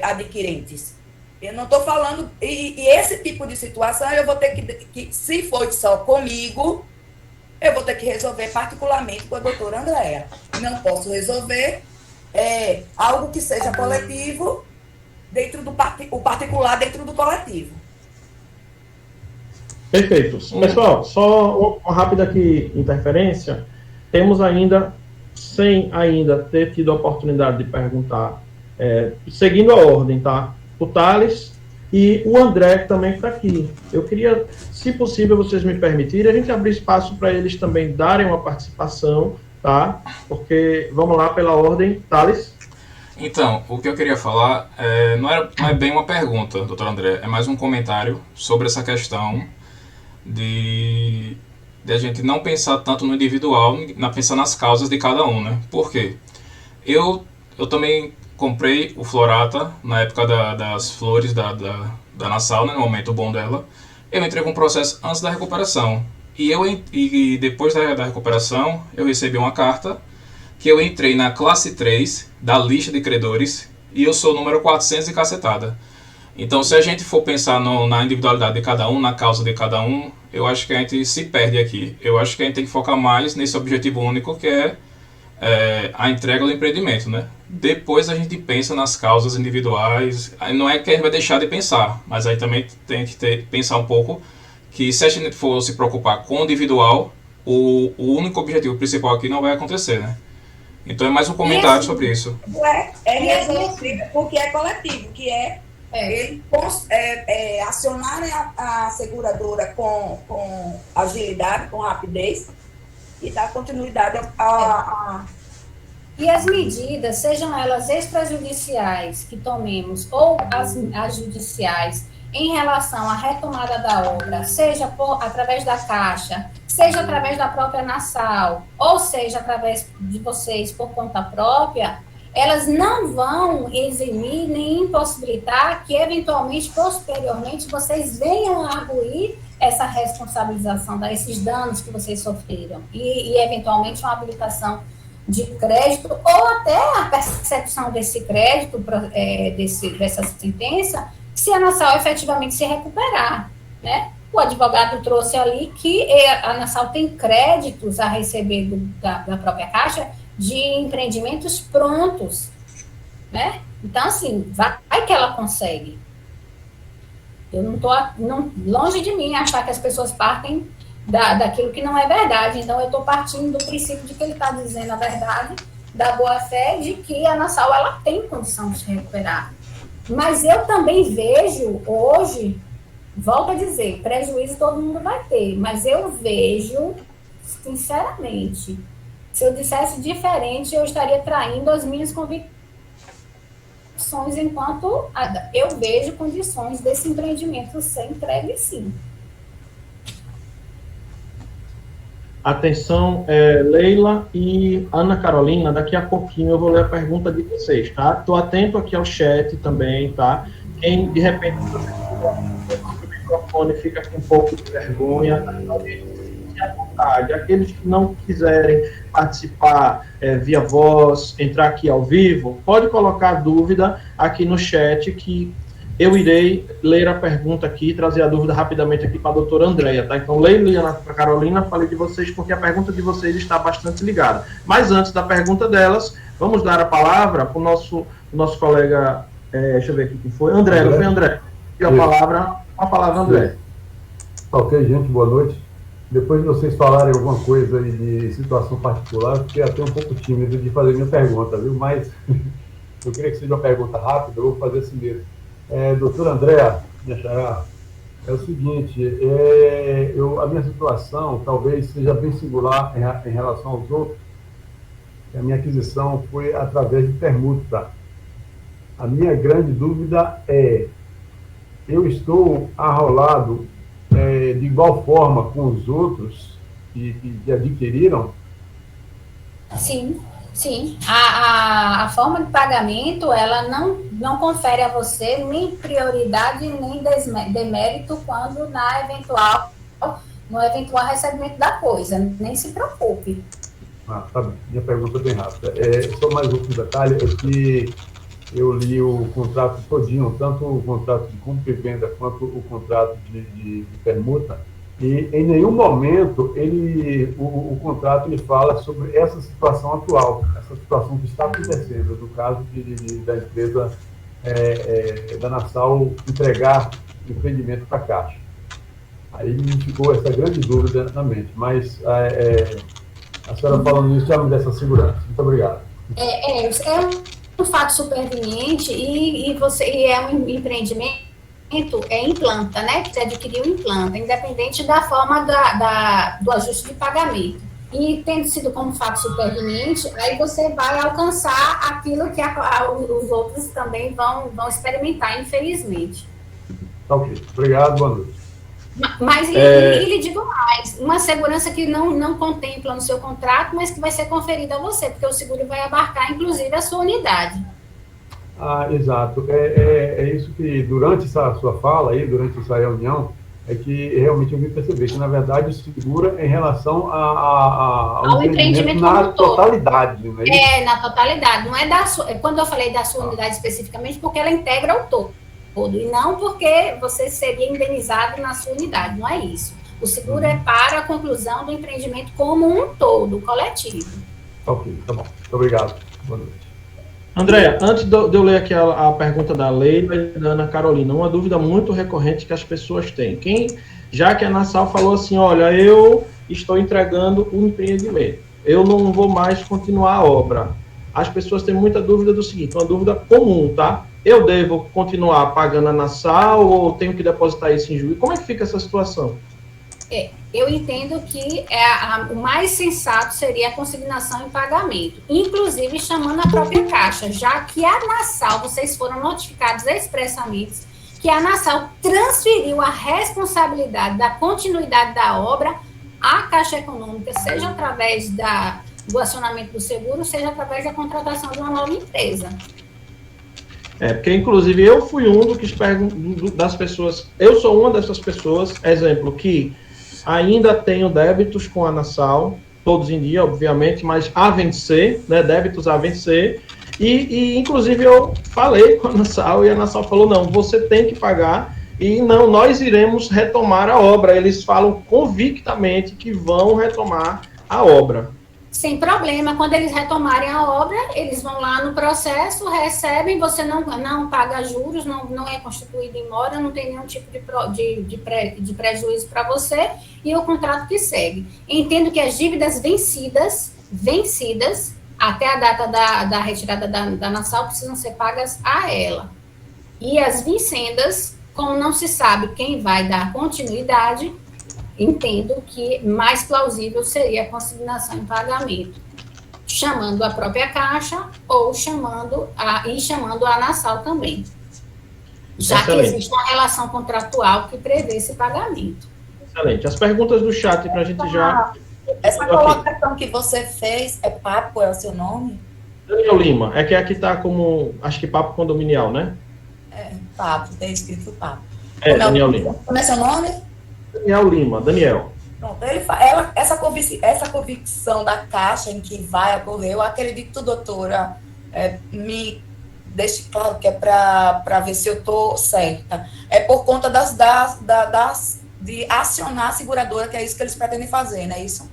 Adquirentes. Eu não estou falando... E esse tipo de situação, eu vou ter que, se for só comigo, eu vou ter que resolver particularmente com a doutora Andréa. Não posso resolver algo que seja coletivo, o particular dentro do coletivo. Perfeito. Pessoal, só uma rápida aqui interferência. Temos ainda, sem ainda ter tido a oportunidade de perguntar, seguindo a ordem, tá? O Thales e o André, que também está aqui. Eu queria, se possível, vocês me permitirem, a gente abrir espaço para eles também darem uma participação, tá? Porque, vamos lá, pela ordem. Thales? Então, o que eu queria falar não é bem uma pergunta, doutor André, é mais um comentário sobre essa questão de a gente não pensar tanto no individual, pensar nas causas de cada um, né? Por quê? Eu também comprei o Florata na época das flores da Nassau, né, no momento bom dela. Eu entrei com um processo antes da recuperação. E depois da recuperação, eu recebi uma carta que eu entrei na classe 3 da lista de credores e eu sou o número 400 e cacetada. Então, se a gente for pensar na individualidade de cada um, na causa de cada um, eu acho que a gente se perde aqui. Eu acho que a gente tem que focar mais nesse objetivo único que é a entrega do empreendimento, né? Depois a gente pensa nas causas individuais. Não é que a gente vai deixar de pensar, mas aí também tem que pensar um pouco que se a gente for se preocupar com o individual, o único objetivo principal aqui não vai acontecer, né? Então é mais um comentário sobre isso. Resolvido porque é coletivo, que acionarem a seguradora com agilidade, com rapidez e dar continuidade E as medidas, sejam elas extrajudiciais que tomemos ou as judiciais, em relação à retomada da obra, seja através da Caixa, seja através da própria Nassau, ou seja através de vocês por conta própria, elas não vão eximir nem impossibilitar que, eventualmente, posteriormente, vocês venham a arguir essa responsabilização desses danos que vocês sofreram e eventualmente uma habilitação de crédito ou até a percepção desse crédito, dessa sentença, se a Nassau efetivamente se recuperar, né? O advogado trouxe ali que a Nassau tem créditos a receber da própria Caixa de empreendimentos prontos, né? Então, assim, vai que ela consegue. Eu não estou longe de mim achar que as pessoas partem daquilo que não é verdade. Então, eu estou partindo do princípio de que ele está dizendo a verdade, da boa-fé, de que a Nassau ela tem condição de se recuperar. Mas eu também vejo hoje, volto a dizer, prejuízo todo mundo vai ter, mas eu vejo, sinceramente, se eu dissesse diferente, eu estaria traindo as minhas convicções, enquanto eu vejo condições desse empreendimento ser entregue, sim. Atenção, Leila e Ana Carolina, daqui a pouquinho eu vou ler a pergunta de vocês, tá? Estou atento aqui ao chat também, tá? Quem, de repente, o microfone fica com um pouco de vergonha, fique à vontade. Aqueles que não quiserem participar via voz, entrar aqui ao vivo, pode colocar dúvida aqui no chat que eu irei ler a pergunta aqui e trazer a dúvida rapidamente aqui para a doutora Andréia, tá? Então, Leila e Ana Carolina, falei de vocês porque a pergunta de vocês está bastante ligada. Mas antes da pergunta delas, vamos dar a palavra para o nosso colega, deixa eu ver aqui quem foi, André, não foi André? E a palavra, André. Ok, gente, boa noite. Depois de vocês falarem alguma coisa aí de situação particular, eu fiquei até um pouco tímido de fazer minha pergunta, viu? Mas eu queria que seja uma pergunta rápida, eu vou fazer assim mesmo. Doutora Andréa, minha xará, é o seguinte, a minha situação talvez seja bem singular em relação aos outros. A minha aquisição foi através de permuta. A minha grande dúvida eu estou arrolado de igual forma com os outros que adquiriram? Sim. Sim, a forma de pagamento, ela não confere a você nem prioridade, nem demérito quando no eventual recebimento da coisa, nem se preocupe. Tá bem. Minha pergunta é bem rápida. Só mais um detalhe, é que eu li o contrato todinho, tanto o contrato de compra e venda quanto o contrato de permuta, e em nenhum momento o contrato ele fala sobre essa situação atual, essa situação que está acontecendo, no caso da empresa da Nassau entregar o empreendimento para a Caixa. Aí me ficou essa grande dúvida na mente, mas a senhora falando isso já me dá essa segurança. Muito obrigado. É um fato superveniente e é um empreendimento implanta, né? Que você adquiriu implanta, independente da forma do ajuste de pagamento. E tendo sido como fato superveniente, aí você vai alcançar aquilo que os outros também vão experimentar, infelizmente. Ok, obrigado, boa noite. Mas lhe digo mais, uma segurança que não contempla no seu contrato, mas que vai ser conferida a você, porque o seguro vai abarcar, inclusive, a sua unidade. Exato. É isso que, durante essa sua fala aí, durante essa reunião, é que realmente eu vim perceber que, na verdade, o seguro é em relação ao empreendimento na totalidade. Não é isso? Na totalidade. Não é quando eu falei da sua unidade especificamente, porque ela integra o todo. E não porque você seria indenizado na sua unidade. Não é isso. O seguro é para a conclusão do empreendimento como um todo, coletivo. Ok, tá bom. Muito obrigado. Boa noite. Andréa, antes de eu ler aqui a pergunta da Leila e da Ana Carolina, uma dúvida muito recorrente que as pessoas têm. Já que a Nassau falou assim, olha, eu estou entregando o empreendimento, eu não vou mais continuar a obra. As pessoas têm muita dúvida do seguinte, uma dúvida comum, tá? Eu devo continuar pagando a Nassau ou tenho que depositar isso em juízo? Como é que fica essa situação? Eu entendo que o mais sensato seria a consignação em pagamento, inclusive chamando a própria Caixa, já que a Nassau, vocês foram notificados expressamente que a Nassau transferiu a responsabilidade da continuidade da obra à Caixa Econômica, seja através do acionamento do seguro, seja através da contratação de uma nova empresa. Porque inclusive eu fui das pessoas, eu sou uma dessas pessoas, exemplo, que ainda tenho débitos com a Nassau, todos em dia, obviamente, mas a vencer, né, débitos a vencer, e inclusive eu falei com a Nassau, e a Nassau falou, não, você tem que pagar, e não, nós iremos retomar a obra. Eles falam convictamente que vão retomar a obra. Sem problema, quando eles retomarem a obra, eles vão lá no processo, recebem, você não paga juros, não é constituído em mora, não tem nenhum tipo de prejuízo para você, e o contrato que segue. Entendo que as dívidas vencidas, até a data da retirada da Nassau, precisam ser pagas a ela. E as vincendas, como não se sabe quem vai dar continuidade, entendo que mais plausível seria a consignação em pagamento, chamando a própria Caixa ou chamando a Nassau também, já Excelente. Que existe uma relação contratual que prevê esse pagamento. Excelente. As perguntas do chat para a gente já... Essa colocação que você fez, Papo, é o seu nome? Daniel Lima, é que aqui está como, acho que Papo Condominial, né? Papo, tem escrito Papo. Daniel Lima. Como é seu nome? Daniel Lima, Daniel. Pronto, essa convicção da Caixa em que vai ocorrer, eu acredito, doutora, me deixe claro que é para ver se eu estou certa. É por conta de acionar a seguradora, que é isso que eles pretendem fazer, não é isso?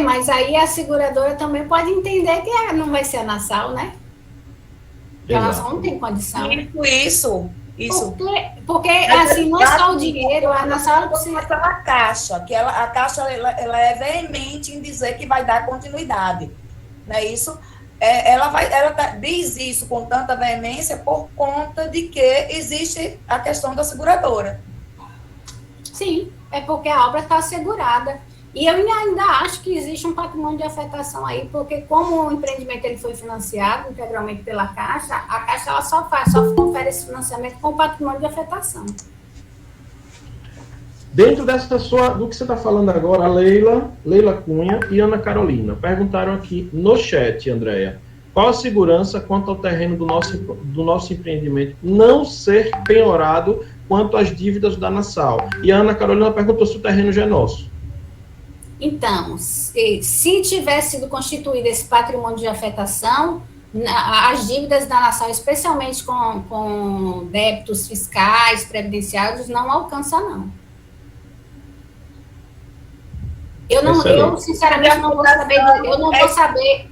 Mas aí a seguradora também pode entender que não vai ser a Nassau, né? Porque a Nassau não tem condição. Isso. Porque assim, não é só o dinheiro, a Nassau precisa pela Caixa, que a Caixa ela é veemente em dizer que vai dar continuidade, não é isso? Ela diz isso com tanta veemência por conta de que existe a questão da seguradora. Sim, é porque a obra está assegurada. E eu ainda acho que existe um patrimônio de afetação aí, porque como o empreendimento ele foi financiado integralmente pela Caixa, a Caixa ela só confere esse financiamento com o patrimônio de afetação. Dentro do que você está falando agora, a Leila Cunha e Ana Carolina perguntaram aqui no chat, Andréia, qual a segurança quanto ao terreno do nosso empreendimento não ser penhorado quanto às dívidas da Nassau? E a Ana Carolina perguntou se o terreno já é nosso. Então, se tivesse sido constituído esse patrimônio de afetação, as dívidas da Nassau, especialmente com débitos fiscais, previdenciários, não alcança, não. Eu sinceramente não vou saber,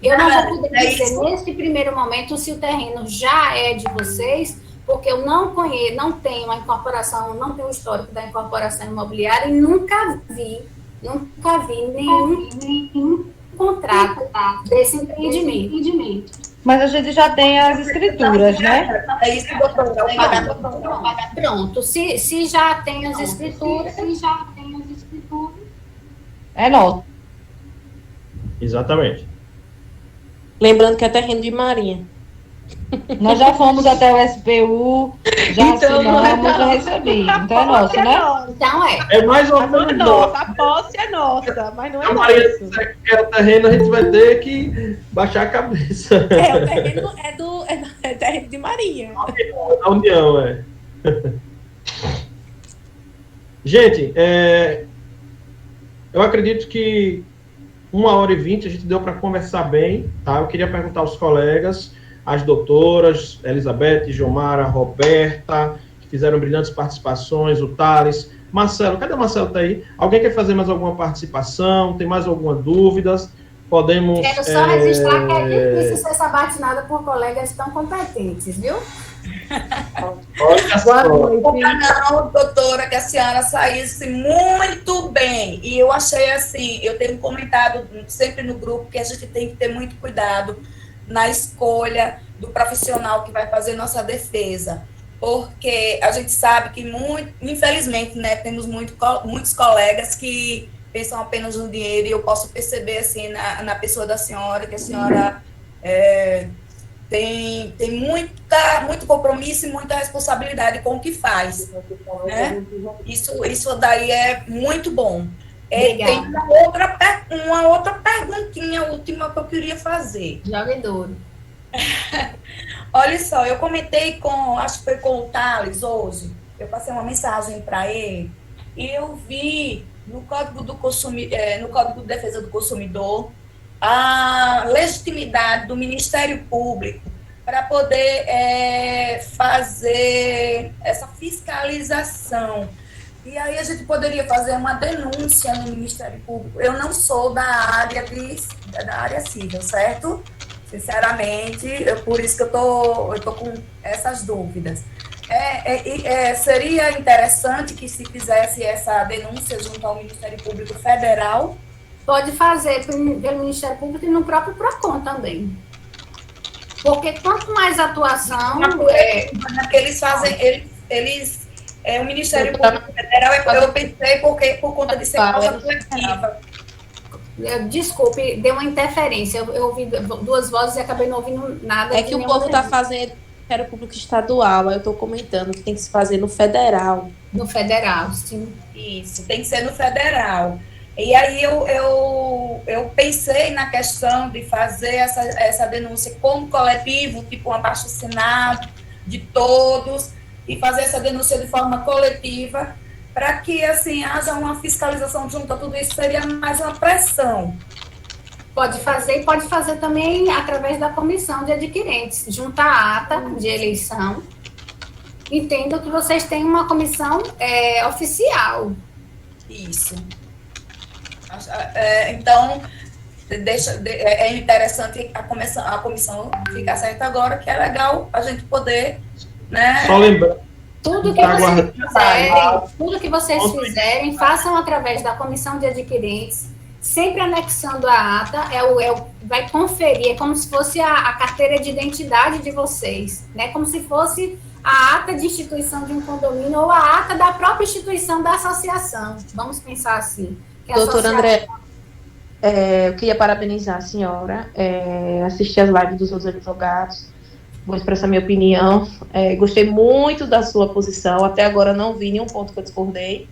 eu não vou poder dizer nesse primeiro momento se o terreno já é de vocês, porque eu não tenho a incorporação, não tenho o histórico da incorporação imobiliária e nunca vi nenhum contrato desse empreendimento. Mas a gente já tem as escrituras, né? É isso, doutora. Pronto, se já tem as escrituras, é nosso. Exatamente. Lembrando que é terreno de Marinha. Nós já fomos até o SPU, já assinamos, já recebi. Então é nosso, né? Então é mais ou menos nosso. A posse é nossa, mas não é nosso. Se você quer o terreno, a gente vai ter que baixar a cabeça. O terreno é terreno de Marinha. A União, Gente, eu acredito que 1h20 a gente deu para conversar bem, tá? Eu queria perguntar aos colegas, as doutoras, Elizabeth, Gilmara, Roberta, que fizeram brilhantes participações, o Thales, Marcelo, cadê o Marcelo? Tá aí? Alguém quer fazer mais alguma participação? Tem mais alguma dúvida? Podemos... Quero só registrar que é difícil ser sabatinada por colegas tão competentes, viu? Boa noite. Não, doutora, que a senhora saísse muito bem. E eu achei assim, eu tenho comentado sempre no grupo que a gente tem que ter muito cuidado na escolha do profissional que vai fazer nossa defesa, porque a gente sabe que, infelizmente, né, temos muitos colegas que pensam apenas no dinheiro, e eu posso perceber, assim, na pessoa da senhora, que a senhora tem muito compromisso e muita responsabilidade com o que faz, né? Isso daí é muito bom. Tem uma outra perguntinha última que eu queria fazer. Jogue duro. Olha só, eu comentei acho que foi com o Thales hoje, eu passei uma mensagem para ele, e eu vi no Código no Código de Defesa do Consumidor a legitimidade do Ministério Público para poder fazer essa fiscalização. E aí a gente poderia fazer uma denúncia no Ministério Público. Eu não sou da área civil, certo? Sinceramente, por isso que eu tô com essas dúvidas. Seria interessante que se fizesse essa denúncia junto ao Ministério Público Federal. Pode fazer pelo Ministério Público e no próprio PROCON também. Porque quanto mais atuação... Eles fazem... o Ministério Público Federal, eu pensei por conta de ser causa coletiva. Desculpe, deu uma interferência. Eu ouvi duas vozes e acabei não ouvindo nada. É que o povo está fazendo no Ministério Público Estadual, aí eu estou comentando que tem que se fazer no federal. No federal, sim. Isso, tem que ser no federal. E aí eu pensei na questão de fazer essa denúncia como coletivo, tipo um abaixo-assinado de todos, e fazer essa denúncia de forma coletiva, para que, assim, haja uma fiscalização junto a tudo isso, seria mais uma pressão. Pode fazer, e pode fazer também através da comissão de adquirentes, juntar a ata de eleição. Entendo que vocês têm uma comissão oficial. Isso. Então, é interessante a comissão ficar certa agora, que é legal a gente poder, né? Só lembrando. Tudo que vocês fizerem, façam através da comissão de adquirentes, sempre anexando a ata, vai conferir, é como se fosse a carteira de identidade de vocês, né? Como se fosse a ata de instituição de um condomínio ou a ata da própria instituição da associação. Vamos pensar assim. Doutora André, eu queria parabenizar a senhora, assistir as lives dos outros advogados, vou expressar minha opinião, gostei muito da sua posição, até agora não vi nenhum ponto que eu discordei,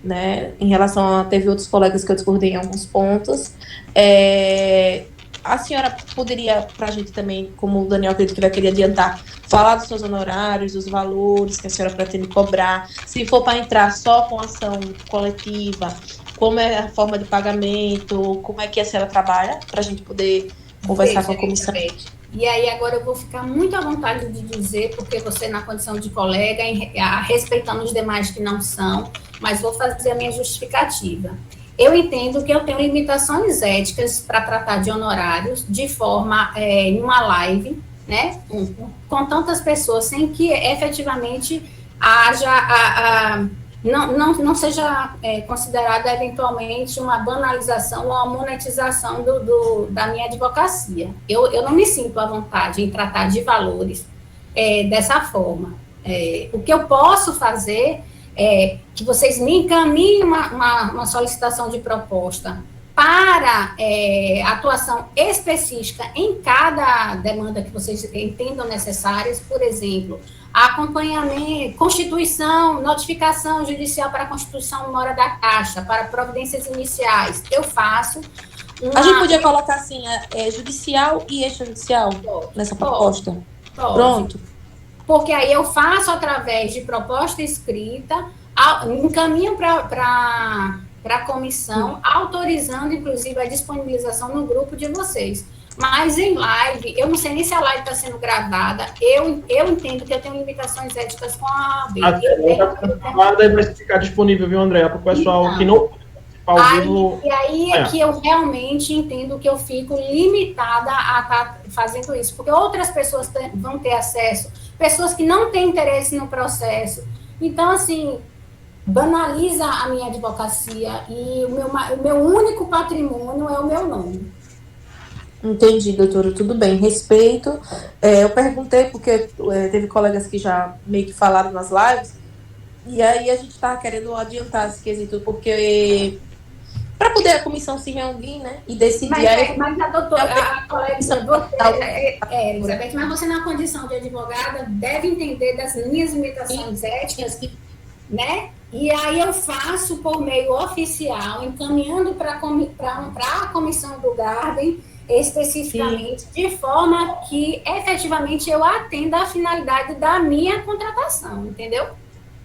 né, em relação a, teve outros colegas que eu discordei em alguns pontos. A senhora poderia, para a gente também, como o Daniel acredito que vai querer adiantar, falar dos seus honorários, dos valores que a senhora pretende cobrar, se for para entrar só com ação coletiva, como é a forma de pagamento, como é que a senhora trabalha, para a gente poder conversar com a comissão. E aí agora eu vou ficar muito à vontade de dizer, porque você na condição de colega, respeitando os demais que não são, mas vou fazer a minha justificativa. Eu entendo que eu tenho limitações éticas para tratar de honorários de forma, em uma live, né, com tantas pessoas, sem que efetivamente haja não seja considerada eventualmente uma banalização ou uma monetização da minha advocacia. Eu não me sinto à vontade em tratar de valores dessa forma. O que eu posso fazer é que vocês me encaminhem uma solicitação de proposta para atuação específica em cada demanda que vocês entendam necessárias, por exemplo, acompanhamento, constituição, notificação judicial para a constituição memória da Caixa, para providências iniciais. Eu faço. A gente podia colocar assim, judicial e extrajudicial nessa proposta? Pode. Pronto. Porque aí eu faço através de proposta escrita, encaminho para a comissão, autorizando, inclusive, a disponibilização no grupo de vocês. Mas em live, eu não sei nem se a live está sendo gravada, eu entendo que eu tenho limitações éticas com a AB. Vai ficar disponível, viu, André, para o pessoal que não participar ao vivo. E aí é que eu realmente entendo que eu fico limitada a estar fazendo isso, porque outras pessoas vão ter acesso, pessoas que não têm interesse no processo. Então, assim, banaliza a minha advocacia e o meu único patrimônio é o meu nome. Entendi, doutora, tudo bem, respeito. Eu perguntei porque teve colegas que já meio que falaram nas lives, e aí a gente está querendo adiantar esse quesito, porque para poder a comissão se reunir, né, e decidir... Mas a doutora, a colega, Elizabeth, mas você na condição de advogada deve entender das minhas limitações éticas, né? E aí eu faço por meio oficial, encaminhando para a comissão do Garden, especificamente, de forma que efetivamente eu atenda à finalidade da minha contratação, entendeu?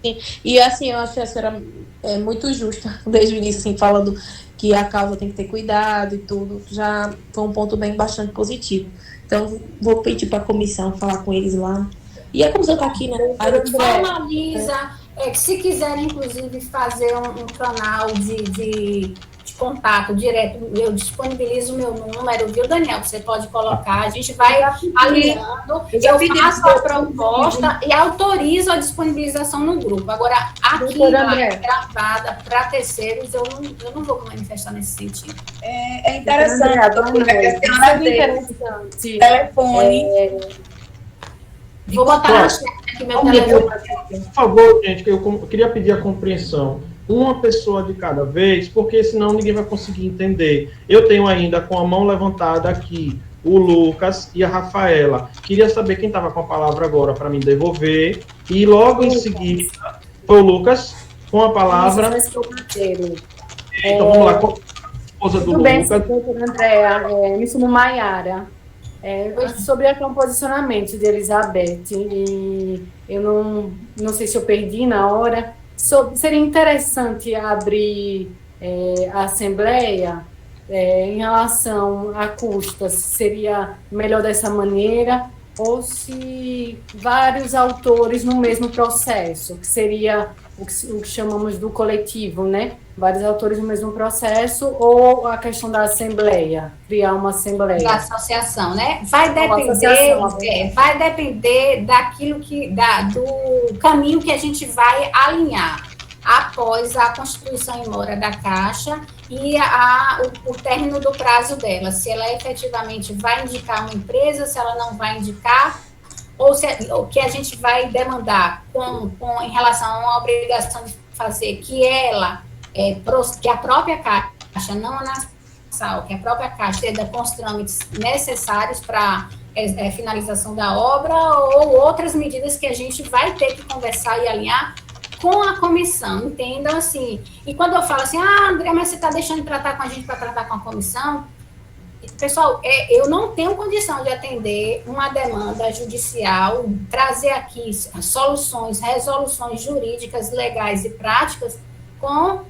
Sim. E assim, eu acho que a senhora é muito justa desde o início, assim, falando que a causa tem que ter cuidado e tudo, já foi um ponto bem bastante positivo. Então, vou pedir para a comissão falar com eles lá. E a comissão está aqui, né? Formaliza, se quiserem, inclusive, fazer um canal de contato direto, eu disponibilizo o meu número, viu, Daniel? Você pode colocar, a gente vai alinhando, eu faço a proposta e autorizo a disponibilização no grupo. Agora, aqui, gravada para terceiros, eu não vou me manifestar nesse sentido. É interessante, a doutora, que a senhora tem telefone. Vou botar no chat aqui meu telefone. Por favor, gente, eu queria pedir a compreensão. Uma pessoa de cada vez, porque senão ninguém vai conseguir entender. Eu tenho ainda com a mão levantada aqui o Lucas e a Rafaela. Queria saber quem estava com a palavra agora para me devolver. E logo em seguida foi o Lucas com a palavra. Então vamos lá, com a esposa do Lucas. Doutora Andréa, me chamo Maiara. Sobre o posicionamento de Elizabeth, e eu não sei se eu perdi na hora. Seria interessante abrir a Assembleia em relação a custas, seria melhor dessa maneira, ou se vários autores no mesmo processo, que seria o que chamamos do coletivo, né? Vários autores no mesmo processo, ou a questão da Assembleia, criar uma Assembleia. Da associação, né? Vai depender daquilo do caminho que a gente vai alinhar após a constituição em mora da Caixa e o término do prazo dela. Se ela efetivamente vai indicar uma empresa, se ela não vai indicar, ou o que a gente vai demandar em relação a uma obrigação de fazer, que a própria Caixa, não a Nassau, que a própria Caixa tenha com os trâmites necessários para finalização da obra, ou outras medidas que a gente vai ter que conversar e alinhar com a comissão, entendam assim. E quando eu falo assim, André, mas você está deixando de tratar com a gente para tratar com a comissão? Pessoal, eu não tenho condição de atender uma demanda judicial, trazer aqui soluções, resoluções jurídicas, legais e práticas com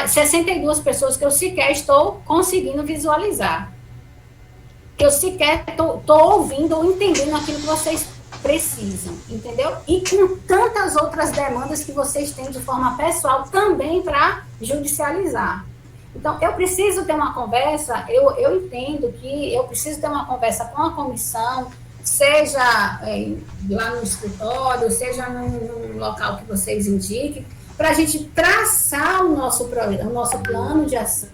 62 pessoas que eu sequer estou conseguindo visualizar. Que eu sequer estou ouvindo ou entendendo aquilo que vocês precisam, entendeu? E com tantas outras demandas que vocês têm de forma pessoal também para judicializar. Então, eu preciso ter uma conversa, eu entendo que eu preciso ter uma conversa com a comissão, seja lá no escritório, seja num local que vocês indiquem, para a gente traçar o nosso plano de ação,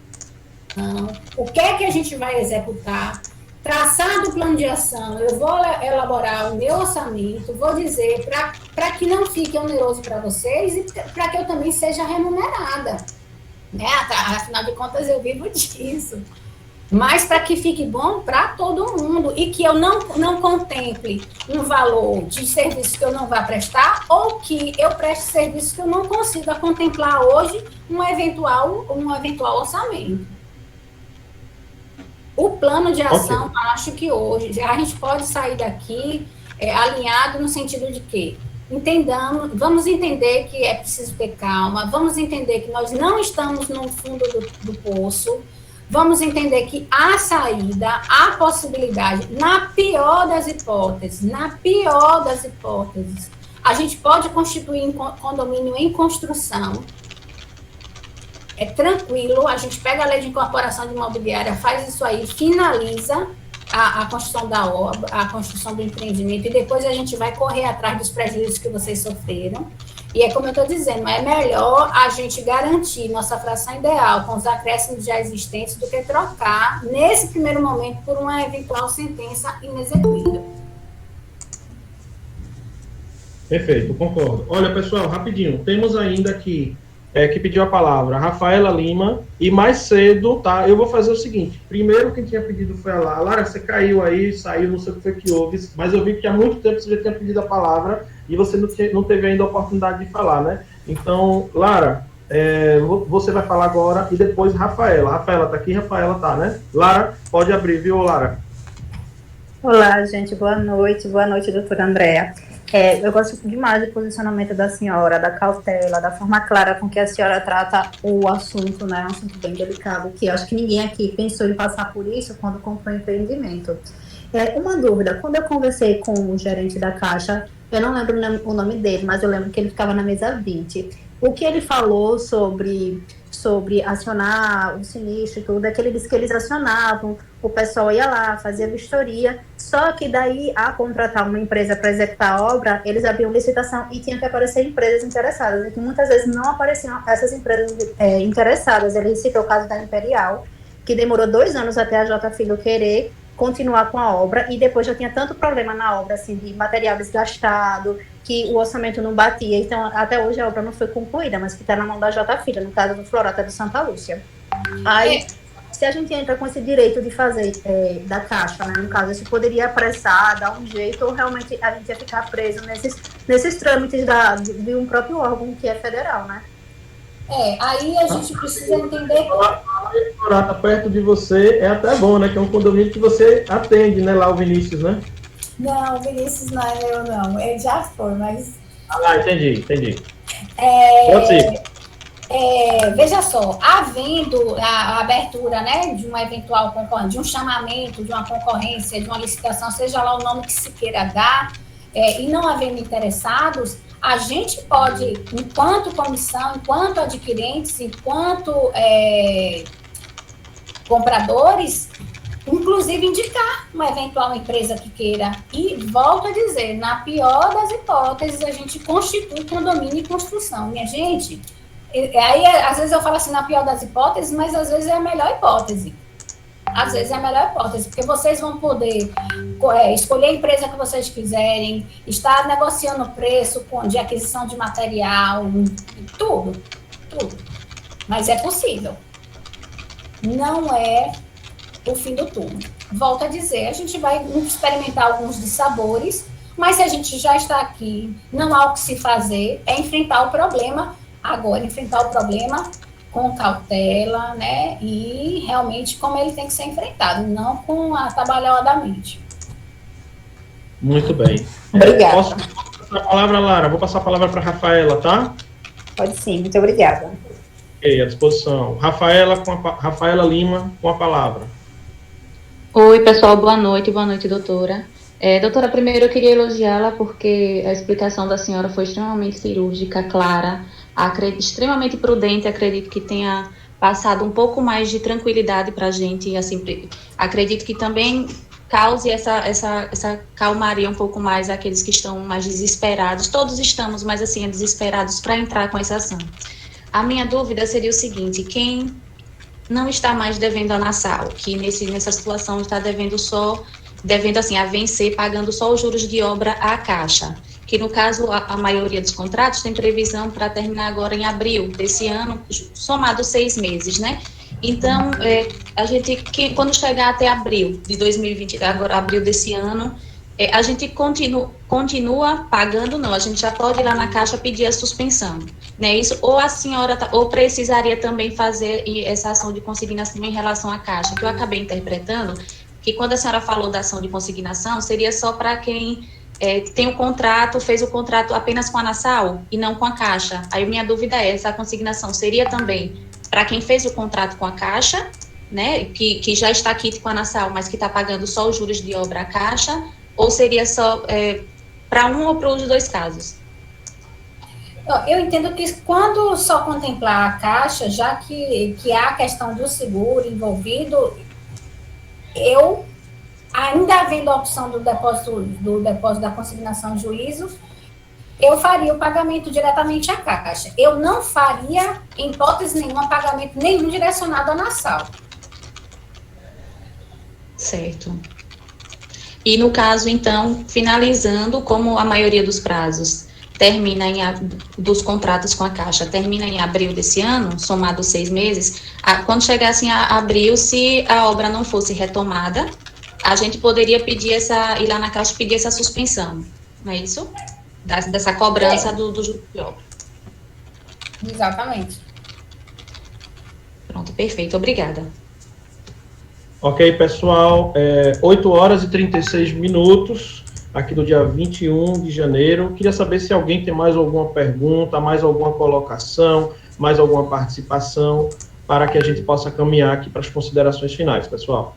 o que é que a gente vai executar. Traçado o plano de ação, eu vou elaborar o meu orçamento, vou dizer para que não fique oneroso para vocês e para que eu também seja remunerada. Né? Afinal de contas, eu vivo disso. Mas para que fique bom para todo mundo e que eu não contemple um valor de serviço que eu não vá prestar ou que eu preste serviço que eu não consiga contemplar hoje um eventual orçamento. O plano de ação, acho que hoje a gente pode sair daqui alinhado no sentido de que vamos entender que é preciso ter calma, vamos entender que nós não estamos no fundo do poço, vamos entender que há saída, há possibilidade, na pior das hipóteses, a gente pode constituir um condomínio em construção, é tranquilo, a gente pega a lei de incorporação de imobiliária, faz isso aí, finaliza a construção da obra, a construção do empreendimento, e depois a gente vai correr atrás dos prejuízos que vocês sofreram. E é como eu estou dizendo, é melhor a gente garantir nossa fração ideal com os acréscimos já existentes do que trocar, nesse primeiro momento, por uma eventual sentença inexequível. Perfeito, concordo. Olha, pessoal, rapidinho, temos ainda aqui que pediu a palavra, a Rafaela Lima, e mais cedo, tá? Eu vou fazer o seguinte, primeiro quem tinha pedido foi a Lara. Lara, você caiu aí, saiu, não sei o que foi que houve, mas eu vi que há muito tempo você já tinha pedido a palavra e você não teve ainda a oportunidade de falar, né? Então, Lara, Você vai falar agora e depois Rafaela. Rafaela tá aqui, Rafaela tá, né? Lara, pode abrir, viu, Lara? Olá, gente, boa noite, doutora Andréa. Eu gosto demais do posicionamento da senhora, da cautela, da forma clara com que a senhora trata o assunto, né? Um assunto bem delicado, que eu acho que ninguém aqui pensou em passar por isso quando comprou empreendimento. Uma dúvida, quando eu conversei com o gerente da Caixa, eu não lembro o nome dele, mas eu lembro que ele ficava na mesa 20. O que ele falou sobre acionar o sinistro e tudo, é que ele disse que eles acionavam, o pessoal ia lá, fazia vistoria, só que daí, a contratar uma empresa para executar a obra, eles abriam licitação e tinha que aparecer empresas interessadas, e que muitas vezes não apareciam essas empresas interessadas. Ele citou o caso da Imperial, que demorou 2 anos até a J. Filho querer continuar com a obra, e depois já tinha tanto problema na obra, assim, de material desgastado, que o orçamento não batia. Então, até hoje a obra não foi concluída, mas que está na mão da J. Filho, no caso do Florata de Santa Lúcia. Aí, se a gente entra com esse direito de fazer da Caixa, né, no caso, isso poderia apressar, dar um jeito, ou realmente a gente ia ficar preso nesses trâmites de um próprio órgão que é federal, né? Aí a gente precisa entender que... Florata perto de você é até bom, né? Que é um condomínio que você atende, né? Lá o Vinícius, né? Não, o Vinícius não é eu, não. Ele já foi, mas... Entendi. Pode ser. Veja só, havendo a abertura, né, de uma eventual concorrência, de um chamamento, de uma concorrência, de uma licitação, seja lá o nome que se queira dar, e não havendo interessados, a gente pode, enquanto comissão, enquanto adquirentes, enquanto compradores, inclusive indicar uma eventual empresa que queira. E volto a dizer, na pior das hipóteses, a gente constitui condomínio e construção. Minha gente, aí às vezes eu falo assim, na pior das hipóteses, mas às vezes é a melhor hipótese. Às vezes é a melhor hipótese, porque vocês vão poder escolher a empresa que vocês quiserem, estar negociando o preço de aquisição de material, tudo. Mas é possível. Não é o fim do túnel. Volto a dizer, a gente vai experimentar alguns dissabores, mas se a gente já está aqui, não há o que se fazer, é enfrentar o problema agora, enfrentar o problema com cautela, né, e realmente como ele tem que ser enfrentado, não com atabalhadamente. Muito bem. Obrigada. Posso passar a palavra, Lara? Vou passar a palavra para a Rafaela, tá? Pode sim, muito obrigada. Ok, à disposição. Rafaela Lima, com a palavra. Oi, pessoal, boa noite, doutora. Doutora, primeiro eu queria elogiá-la porque a explicação da senhora foi extremamente cirúrgica, clara, extremamente prudente. Acredito que tenha passado um pouco mais de tranquilidade para a gente, assim, acredito que também cause essa calmaria um pouco mais àqueles que estão mais desesperados. Todos estamos, mas assim, desesperados para entrar com essa ação. A minha dúvida seria o seguinte: quem não está mais devendo a Nassau, que nessa situação está devendo assim, a vencer, pagando só os juros de obra à Caixa, que no caso a maioria dos contratos tem previsão para terminar agora em abril desse ano, somado 6 meses, né? Então, a gente, quando chegar até abril de 2020, agora abril desse ano, a gente continua pagando, não, a gente já pode ir lá na Caixa pedir a suspensão, né? Isso, ou a senhora, ou precisaria também fazer essa ação de consignação em relação à Caixa, que eu acabei interpretando que quando a senhora falou da ação de consignação, seria só para quem tem o contrato, fez o contrato apenas com a Nassau e não com a Caixa. Aí minha dúvida é, essa consignação seria também para quem fez o contrato com a Caixa, né, que já está quite com a Nassau, mas que está pagando só os juros de obra à Caixa, ou seria só para um ou para os dois casos? Eu entendo que quando só contemplar a Caixa, já que há a questão do seguro envolvido, eu, ainda havendo a opção do depósito da consignação de juízo, eu faria o pagamento diretamente à Caixa. Eu não faria, em hipótese nenhuma, pagamento nenhum direcionado à Nassau. Certo. E no caso, então, finalizando, como a maioria dos prazos termina dos contratos com a Caixa, termina em abril desse ano, somado 6 meses, quando chegasse a abril, se a obra não fosse retomada, a gente poderia ir lá na Caixa pedir essa suspensão, não é isso? Dessa cobrança do juro de obra. Exatamente. Pronto, perfeito, obrigada. Ok, pessoal, 8 horas e 36 minutos, aqui do dia 21 de janeiro. Queria saber se alguém tem mais alguma pergunta, mais alguma colocação, mais alguma participação, para que a gente possa caminhar aqui para as considerações finais, pessoal.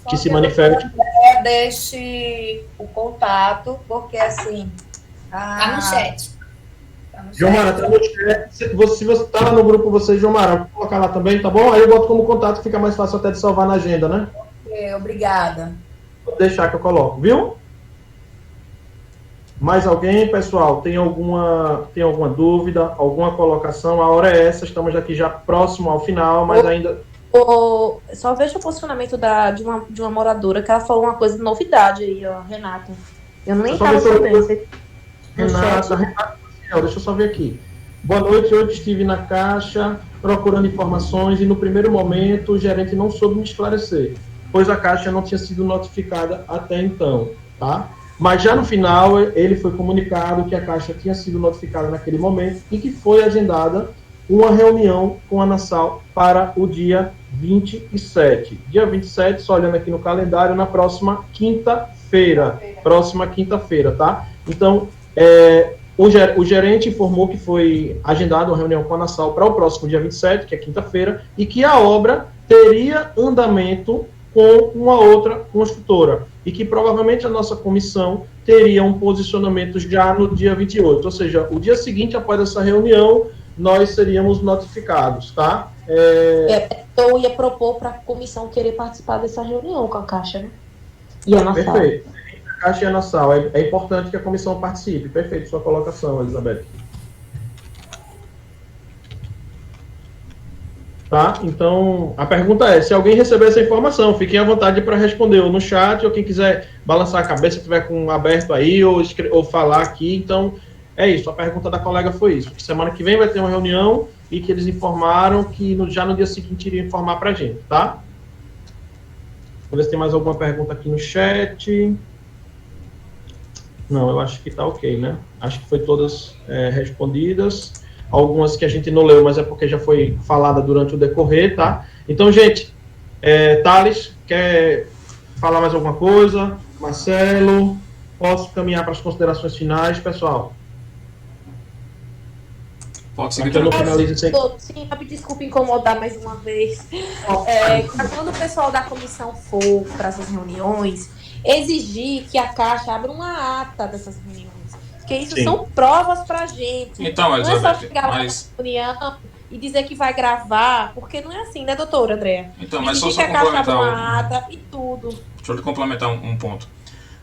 Que se manifeste. Deixe o contato, porque assim... Tá no chat. João tá no chat. Se você está lá no grupo, você, João Mara, vou colocar lá também, tá bom? Aí eu boto como contato, fica mais fácil até de salvar na agenda, né? Obrigada. Vou deixar que eu coloco, viu? Mais alguém, pessoal? Tem alguma dúvida, alguma colocação? A hora é essa, estamos aqui já próximo ao final, mas ainda... Só vejo o posicionamento de uma moradora, que ela falou uma coisa de novidade aí, ó, Renata. Eu nem estava sabendo. Renata, deixa eu só ver aqui. Boa noite, hoje estive na Caixa procurando informações e no primeiro momento o gerente não soube me esclarecer, pois a Caixa não tinha sido notificada até então, tá? Mas já no final ele foi comunicado que a Caixa tinha sido notificada naquele momento e que foi agendada uma reunião com a Nassau para o dia 27. Dia 27, só olhando aqui no calendário, na próxima quinta-feira. Próxima quinta-feira, tá? Então, o gerente informou que foi agendada uma reunião com a Nassau para o próximo dia 27, que é quinta-feira, e que a obra teria andamento com uma outra construtora, e que provavelmente a nossa comissão teria um posicionamento já no dia 28, ou seja, o dia seguinte após essa reunião, nós seríamos notificados, tá? Eu ia propor para a comissão querer participar dessa reunião com a Caixa, né? E a Nassau. Perfeito. A Caixa e a Nassau. É importante que a comissão participe. Perfeito, sua colocação, Elizabeth. Tá? Então, a pergunta é, se alguém receber essa informação, fiquem à vontade para responder, ou no chat, ou quem quiser balançar a cabeça, tiver com aberto aí, ou falar aqui. Então, é isso. A pergunta da colega foi isso. Que semana que vem vai ter uma reunião e que eles informaram que já no dia seguinte iriam informar para a gente, tá? Vamos ver se tem mais alguma pergunta aqui no chat. Não, eu acho que tá ok, né? Acho que foi todas respondidas. Algumas que a gente não leu, mas é porque já foi falada durante o decorrer, tá? Então, gente, Thales, quer falar mais alguma coisa? Marcelo, posso caminhar para as considerações finais, pessoal? Pode seguir. Sim, desculpa incomodar mais uma vez. Quando o pessoal da comissão for para essas reuniões, exigir que a Caixa abra uma ata dessas reuniões. Porque isso são provas para a gente. Então, Elizabeth, não é só chegar lá na reunião e dizer que vai gravar, porque não é assim, né, doutora Andréa? Então, mas só complementar uma ata e tudo. Deixa eu complementar um ponto.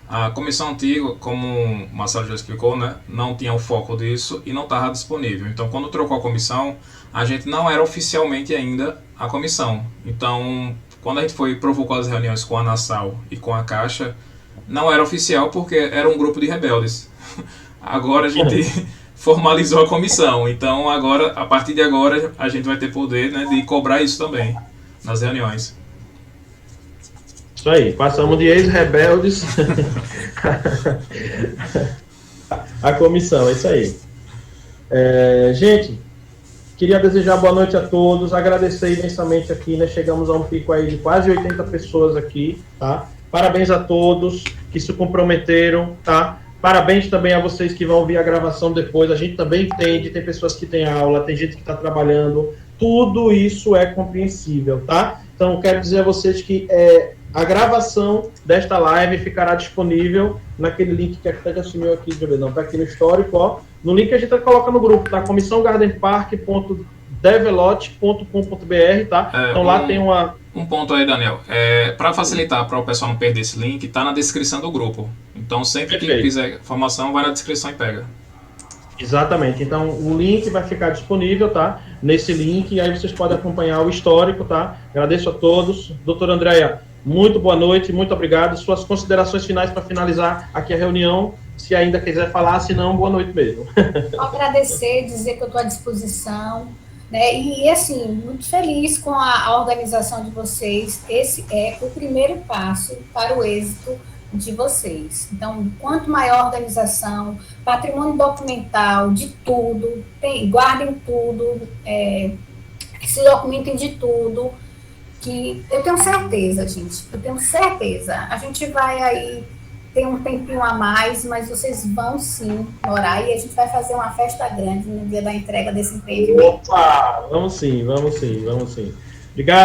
A comissão antiga, como o Marcelo já explicou, né, não tinha o foco disso e não estava disponível. Então, quando trocou a comissão, a gente não era oficialmente ainda a comissão. Então, quando a gente provocou as reuniões com a Nassau e com a Caixa, não era oficial porque era um grupo de rebeldes. Agora a gente formalizou a comissão. Então, agora, a partir de agora, a gente vai ter poder, né, de cobrar isso também nas reuniões. Isso aí, passamos de ex-rebeldes a comissão, é isso aí. Gente, queria desejar boa noite a todos, agradecer imensamente aqui, né? Chegamos a um pico aí de quase 80 pessoas aqui, tá? Parabéns a todos que se comprometeram, tá? Parabéns também a vocês que vão ouvir a gravação depois, a gente também entende, tem pessoas que têm aula, tem gente que está trabalhando, tudo isso é compreensível, tá? Então, quero dizer a vocês que a gravação desta live ficará disponível naquele link que até já assumiu aqui, não, tá aqui no histórico, ó. No link a gente coloca no grupo, tá? comissaogardenpark.develote.com.br, tá? Então lá tem uma... Um ponto aí, Daniel. Para facilitar, para o pessoal não perder esse link, tá na descrição do grupo. Então sempre que quiser informação, vai na descrição e pega. Exatamente. Então o link vai ficar disponível, tá? Nesse link, e aí vocês podem acompanhar o histórico, tá? Agradeço a todos. Doutora Andréa, muito boa noite, muito obrigado. Suas considerações finais para finalizar aqui a reunião, se ainda quiser falar, se não, boa noite mesmo. Agradecer, dizer que eu estou à disposição, né? E assim, muito feliz com a organização de vocês. Esse é o primeiro passo para o êxito de vocês. Então, quanto maior a organização, patrimônio documental, de tudo, guardem tudo, se documentem de tudo, que eu tenho certeza, gente, eu tenho certeza. A gente vai aí ter um tempinho a mais, mas vocês vão sim morar e a gente vai fazer uma festa grande no dia da entrega desse empreendimento. Opa! Vamos sim.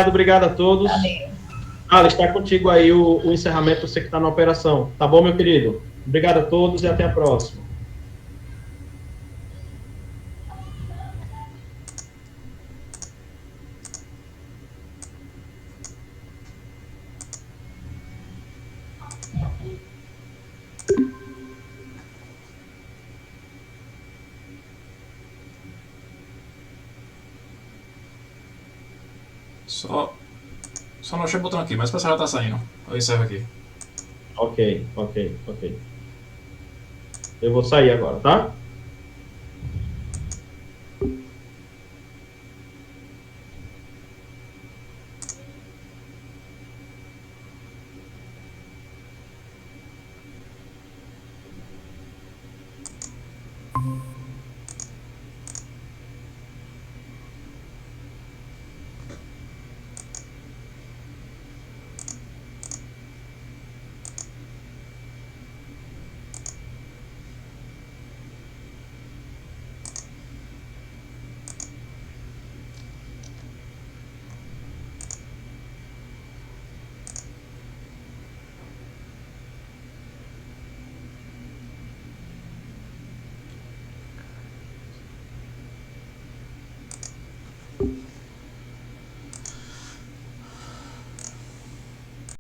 Obrigado a todos. Valeu. Está contigo aí o encerramento, você que está na operação. Tá bom, meu querido? Obrigado a todos e até a próxima. Só não achei o botão aqui, mas o pessoal já tá saindo. Eu encerro aqui. Ok. Eu vou sair agora, tá?